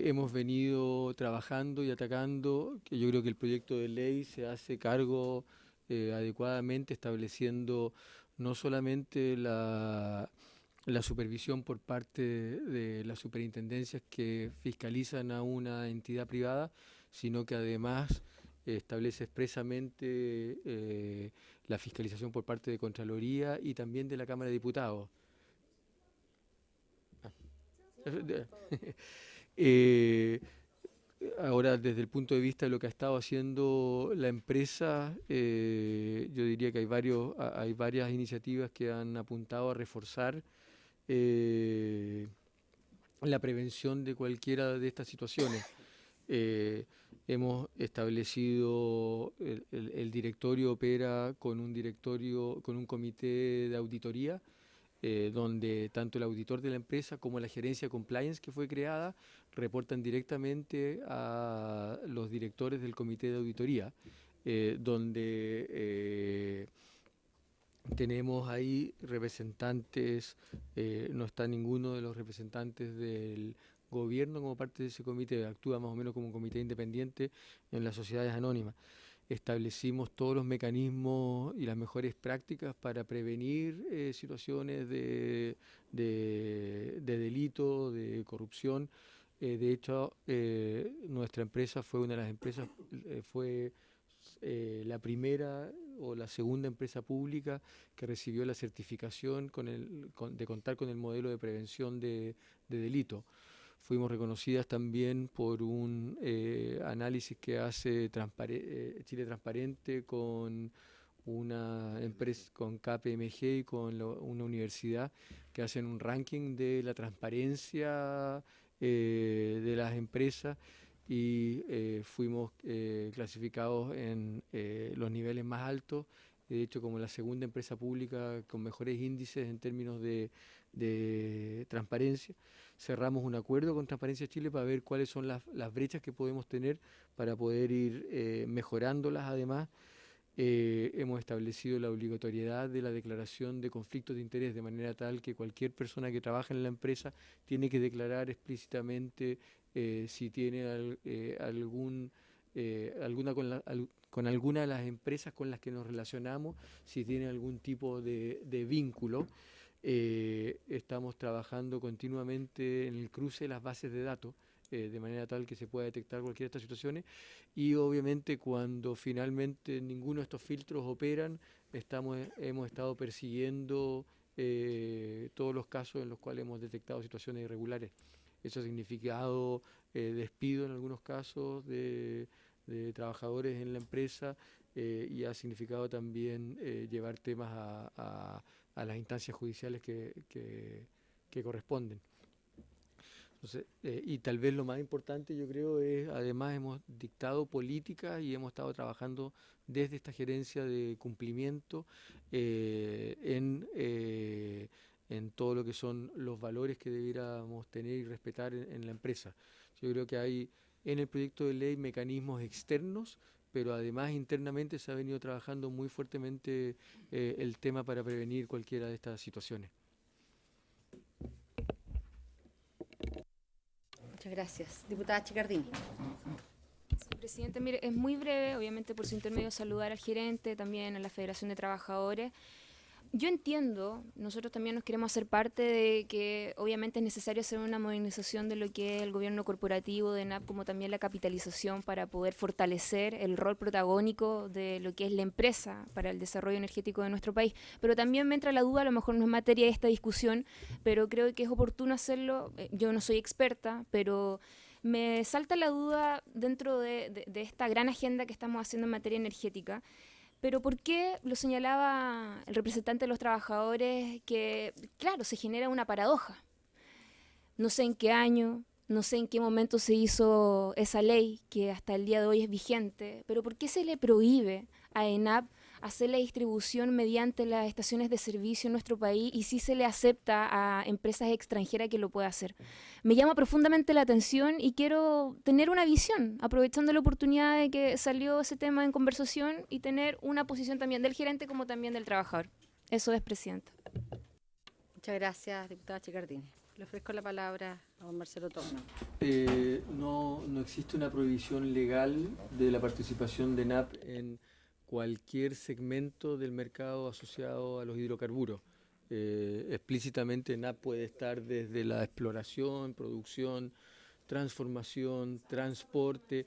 hemos venido trabajando y atacando, que yo creo que el proyecto de ley se hace cargo adecuadamente, estableciendo no solamente la supervisión por parte de las superintendencias que fiscalizan a una entidad privada, sino que además establece expresamente la fiscalización por parte de Contraloría y también de la Cámara de Diputados. Ahora, desde el punto de vista de lo que ha estado haciendo la empresa, yo diría que hay varias iniciativas que han apuntado a reforzar la prevención de cualquiera de estas situaciones. Hemos establecido, el directorio opera con un comité de auditoría, donde tanto el auditor de la empresa como la gerencia compliance que fue creada reportan directamente a los directores del comité de auditoría, donde tenemos ahí representantes, no está ninguno de los representantes del gobierno como parte de ese comité, actúa más o menos como un comité independiente en las sociedades anónimas. Establecimos todos los mecanismos y las mejores prácticas para prevenir situaciones de delito, de corrupción. De hecho, nuestra empresa fue una de las empresas, fue la primera o la segunda empresa pública que recibió la certificación de contar con el modelo de prevención de delito. Fuimos reconocidas también por un análisis que hace Chile Transparente con una empresa, con KPMG y con una universidad, que hacen un ranking de la transparencia de las empresas, y fuimos clasificados en los niveles más altos, de hecho como la segunda empresa pública con mejores índices en términos de transparencia. Cerramos un acuerdo con Transparencia Chile para ver cuáles son las brechas que podemos tener para poder ir mejorándolas. Además, hemos establecido la obligatoriedad de la declaración de conflictos de interés, de manera tal que cualquier persona que trabaja en la empresa tiene que declarar explícitamente si tiene con alguna de las empresas con las que nos relacionamos, si tiene algún tipo de vínculo. Estamos trabajando continuamente en el cruce de las bases de datos, de manera tal que se pueda detectar cualquiera de estas situaciones, y obviamente cuando finalmente ninguno de estos filtros operan, hemos estado persiguiendo todos los casos en los cuales hemos detectado situaciones irregulares. Eso ha significado despido en algunos casos de trabajadores en la empresa, y ha significado también llevar temas a las instancias judiciales que corresponden. Entonces, y tal vez lo más importante, yo creo, es, además hemos dictado políticas y hemos estado trabajando desde esta gerencia de cumplimiento en todo lo que son los valores que debiéramos tener y respetar en la empresa. Yo creo que hay en el proyecto de ley mecanismos externos, pero además internamente se ha venido trabajando muy fuertemente el tema para prevenir cualquiera de estas situaciones. Muchas gracias. Diputada Chicardini. Sí, presidente, mire, es muy breve, obviamente por su intermedio saludar al gerente, también a la Federación de Trabajadores. Yo entiendo, nosotros también nos queremos hacer parte de que obviamente es necesario hacer una modernización de lo que es el gobierno corporativo de ENAP, como también la capitalización para poder fortalecer el rol protagónico de lo que es la empresa para el desarrollo energético de nuestro país. Pero también me entra la duda, a lo mejor no es materia de esta discusión, pero creo que es oportuno hacerlo. Yo no soy experta, pero me salta la duda dentro de esta gran agenda que estamos haciendo en materia energética. Pero ¿por qué lo señalaba el representante de los trabajadores? Que, claro, se genera una paradoja. No sé en qué año, no sé en qué momento se hizo esa ley que hasta el día de hoy es vigente, pero ¿por qué se le prohíbe a ENAP hacer la distribución mediante las estaciones de servicio en nuestro país y sí se le acepta a empresas extranjeras que lo pueda hacer? Me llama profundamente la atención y quiero tener una visión, aprovechando la oportunidad de que salió ese tema en conversación, y tener una posición también del gerente como también del trabajador. Eso es, presidenta. Muchas gracias, diputada Chicardini. Le ofrezco la palabra a don Marcelo Tocno. No existe una prohibición legal de la participación de ENAP en cualquier segmento del mercado asociado a los hidrocarburos. Explícitamente ENAP puede estar desde la exploración, producción, transformación, transporte.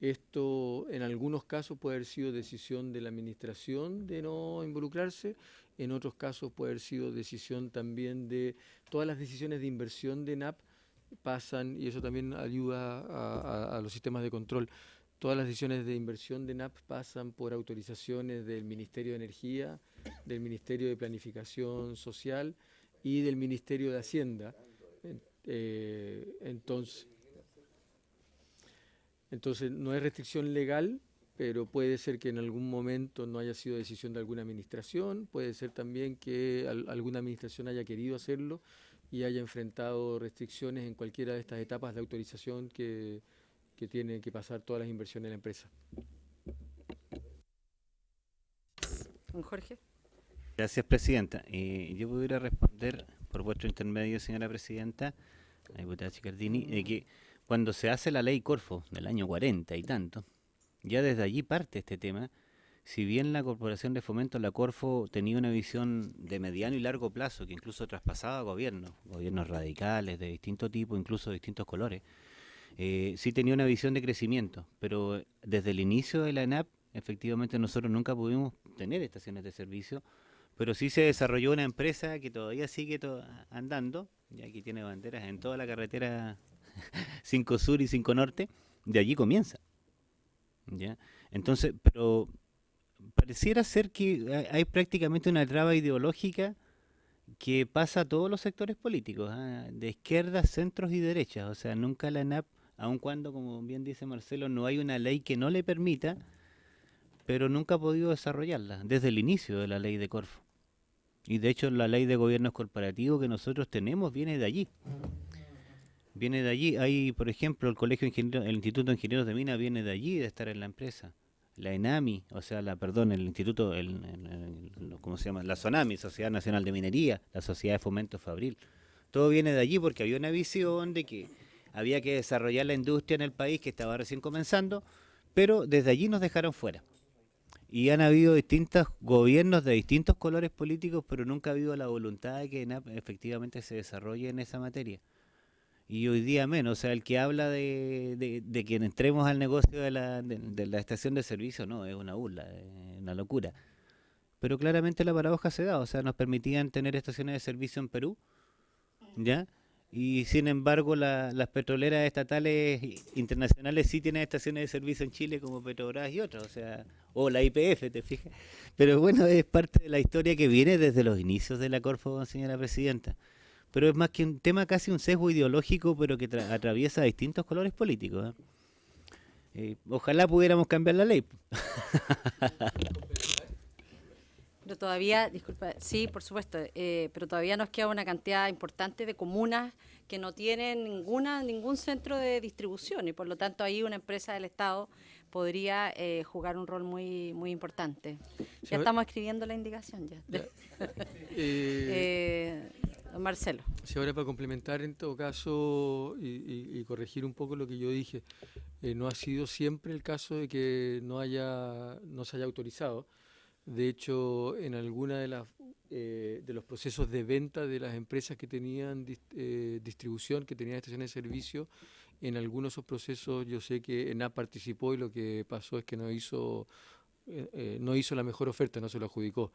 Esto en algunos casos puede haber sido decisión de la administración de no involucrarse, en otros casos puede haber sido decisión también de todas las decisiones de inversión de ENAP pasan, y eso también ayuda a los sistemas de control. Todas las decisiones de inversión de ENAP pasan por autorizaciones del Ministerio de Energía, del Ministerio de Planificación Social y del Ministerio de Hacienda. Entonces no hay restricción legal, pero puede ser que en algún momento no haya sido decisión de alguna administración, puede ser también que alguna administración haya querido hacerlo y haya enfrentado restricciones en cualquiera de estas etapas de autorización que tienen que pasar todas las inversiones de la empresa. Don Jorge. Gracias, Presidenta. Yo pudiera responder por vuestro intermedio, señora Presidenta, la diputada Chicardini, de que cuando se hace la ley Corfo del año 40 y tanto, ya desde allí parte este tema. Si bien la Corporación de Fomento, la Corfo, tenía una visión de mediano y largo plazo, que incluso traspasaba gobiernos radicales de distinto tipo, incluso de distintos colores, sí tenía una visión de crecimiento, pero desde el inicio de la ENAP, efectivamente nosotros nunca pudimos tener estaciones de servicio, pero sí se desarrolló una empresa que todavía sigue andando, y aquí tiene banderas en toda la carretera 5 Sur y 5 Norte, de allí comienza. ¿Ya? Entonces, pero pareciera ser que hay prácticamente una traba ideológica que pasa a todos los sectores políticos, de izquierdas, centros y derechas. O sea, nunca la ENAP, aun cuando, como bien dice Marcelo, no hay una ley que no le permita, pero nunca ha podido desarrollarla desde el inicio de la ley de Corfo. Y de hecho la ley de gobiernos corporativos que nosotros tenemos viene de allí. Viene de allí. Hay, por ejemplo, el Colegio de Ingenieros, el Instituto de Ingenieros de Minas viene de allí, de estar en la empresa. La ENAMI, o sea, el Instituto, ¿cómo se llama? La SONAMI, Sociedad Nacional de Minería, la Sociedad de Fomento Fabril. Todo viene de allí porque había una visión de que había que desarrollar la industria en el país que estaba recién comenzando, pero desde allí nos dejaron fuera. Y han habido distintos gobiernos de distintos colores políticos, pero nunca ha habido la voluntad de que ENAP efectivamente se desarrolle en esa materia. Y hoy día menos, o sea, el que habla de que entremos al negocio de la estación de servicio, no, es una burla, es una locura. Pero claramente la paradoja se da, o sea, nos permitían tener estaciones de servicio en Perú, ¿ya? Y sin embargo las petroleras estatales internacionales sí tienen estaciones de servicio en Chile como Petrobras y otras, o sea, o la YPF, ¿te fijas? Pero bueno, es parte de la historia que viene desde los inicios de la Corfo, señora Presidenta. Pero es más que un tema, casi un sesgo ideológico, pero que atraviesa distintos colores políticos. Ojalá pudiéramos cambiar la ley. Pero todavía, disculpa, sí, por supuesto, pero todavía nos queda una cantidad importante de comunas que no tienen ningún centro de distribución y por lo tanto ahí una empresa del Estado podría jugar un rol muy muy importante. Ya estamos escribiendo la indicación ya. Don Marcelo. Sí, ahora para complementar en todo caso y corregir un poco lo que yo dije, no ha sido siempre el caso de que no se haya autorizado. De hecho, en alguna de los procesos de venta de las empresas que tenían distribución, que tenían estaciones de servicio, en algunos de esos procesos yo sé que ENAP participó y lo que pasó es que no hizo la mejor oferta, no se lo adjudicó.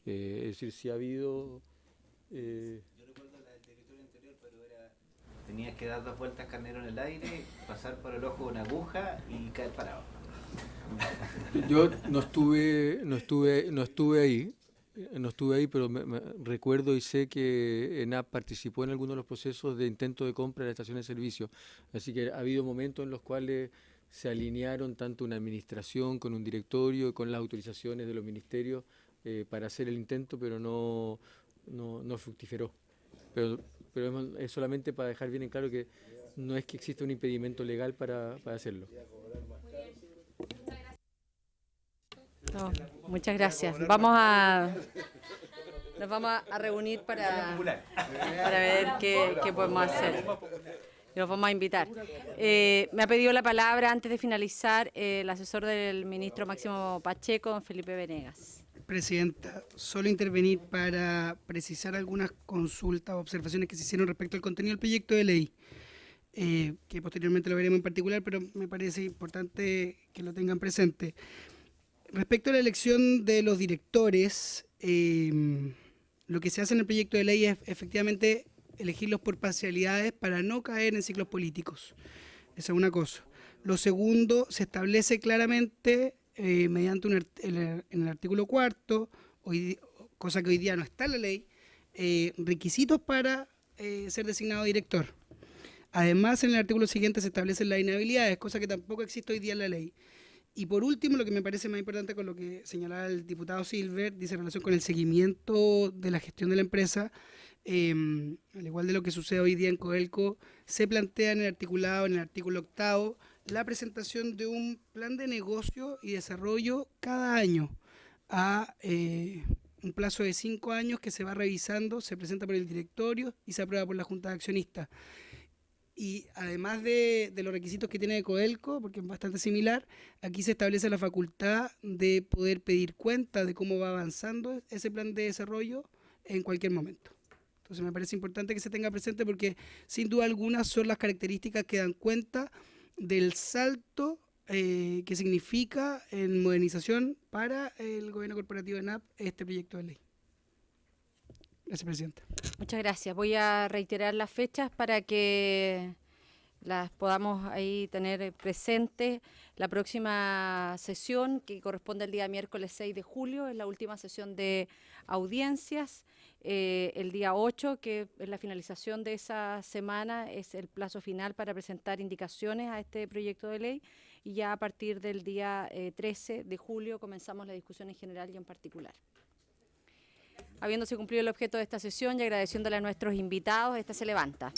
Es decir, sí ha habido... Yo recuerdo la del territorio anterior, pero tenías que dar 2 vueltas carnero en el aire, pasar por el ojo de una aguja y caer parado. Yo no estuve ahí, pero me recuerdo y sé que ENAP participó en algunos de los procesos de intento de compra de la estación de servicio. Así que ha habido momentos en los cuales se alinearon tanto una administración con un directorio, con las autorizaciones de los ministerios para hacer el intento, pero no fructiferó. Pero es solamente para dejar bien en claro que no es que exista un impedimento legal para hacerlo. No, muchas gracias. Nos vamos a reunir para ver qué podemos hacer. Los vamos a invitar. Me ha pedido la palabra antes de finalizar el asesor del ministro Máximo Pacheco, don Felipe Venegas. Presidenta, solo intervenir para precisar algunas consultas o observaciones que se hicieron respecto al contenido del proyecto de ley, que posteriormente lo veremos en particular, pero me parece importante que lo tengan presente. Respecto a la elección de los directores, lo que se hace en el proyecto de ley es efectivamente elegirlos por parcialidades para no caer en ciclos políticos. Esa es una cosa. Lo segundo, se establece claramente mediante en el artículo 4, cosa que hoy día no está en la ley, requisitos para ser designado director. Además, en el artículo siguiente se establecen las inhabilidades, cosa que tampoco existe hoy día en la ley. Y por último, lo que me parece más importante con lo que señalaba el diputado Silver, dice en relación con el seguimiento de la gestión de la empresa, al igual de lo que sucede hoy día en Codelco, se plantea en el articulado, en el artículo 8º, la presentación de un plan de negocio y desarrollo cada año a un plazo de 5 años que se va revisando, se presenta por el directorio y se aprueba por la Junta de Accionistas. Y además de los requisitos que tiene Codelco, porque es bastante similar, aquí se establece la facultad de poder pedir cuenta de cómo va avanzando ese plan de desarrollo en cualquier momento. Entonces me parece importante que se tenga presente porque sin duda alguna son las características que dan cuenta del salto que significa en modernización para el gobierno corporativo de NAP este proyecto de ley. Gracias, Presidenta. Muchas gracias. Voy a reiterar las fechas para que las podamos ahí tener presentes. La próxima sesión, que corresponde al día miércoles 6 de julio, es la última sesión de audiencias. El día 8, que es la finalización de esa semana, es el plazo final para presentar indicaciones a este proyecto de ley. Y ya a partir del día 13 de julio comenzamos la discusión en general y en particular. Habiéndose cumplido el objeto de esta sesión y agradeciéndole a nuestros invitados, esta se levanta.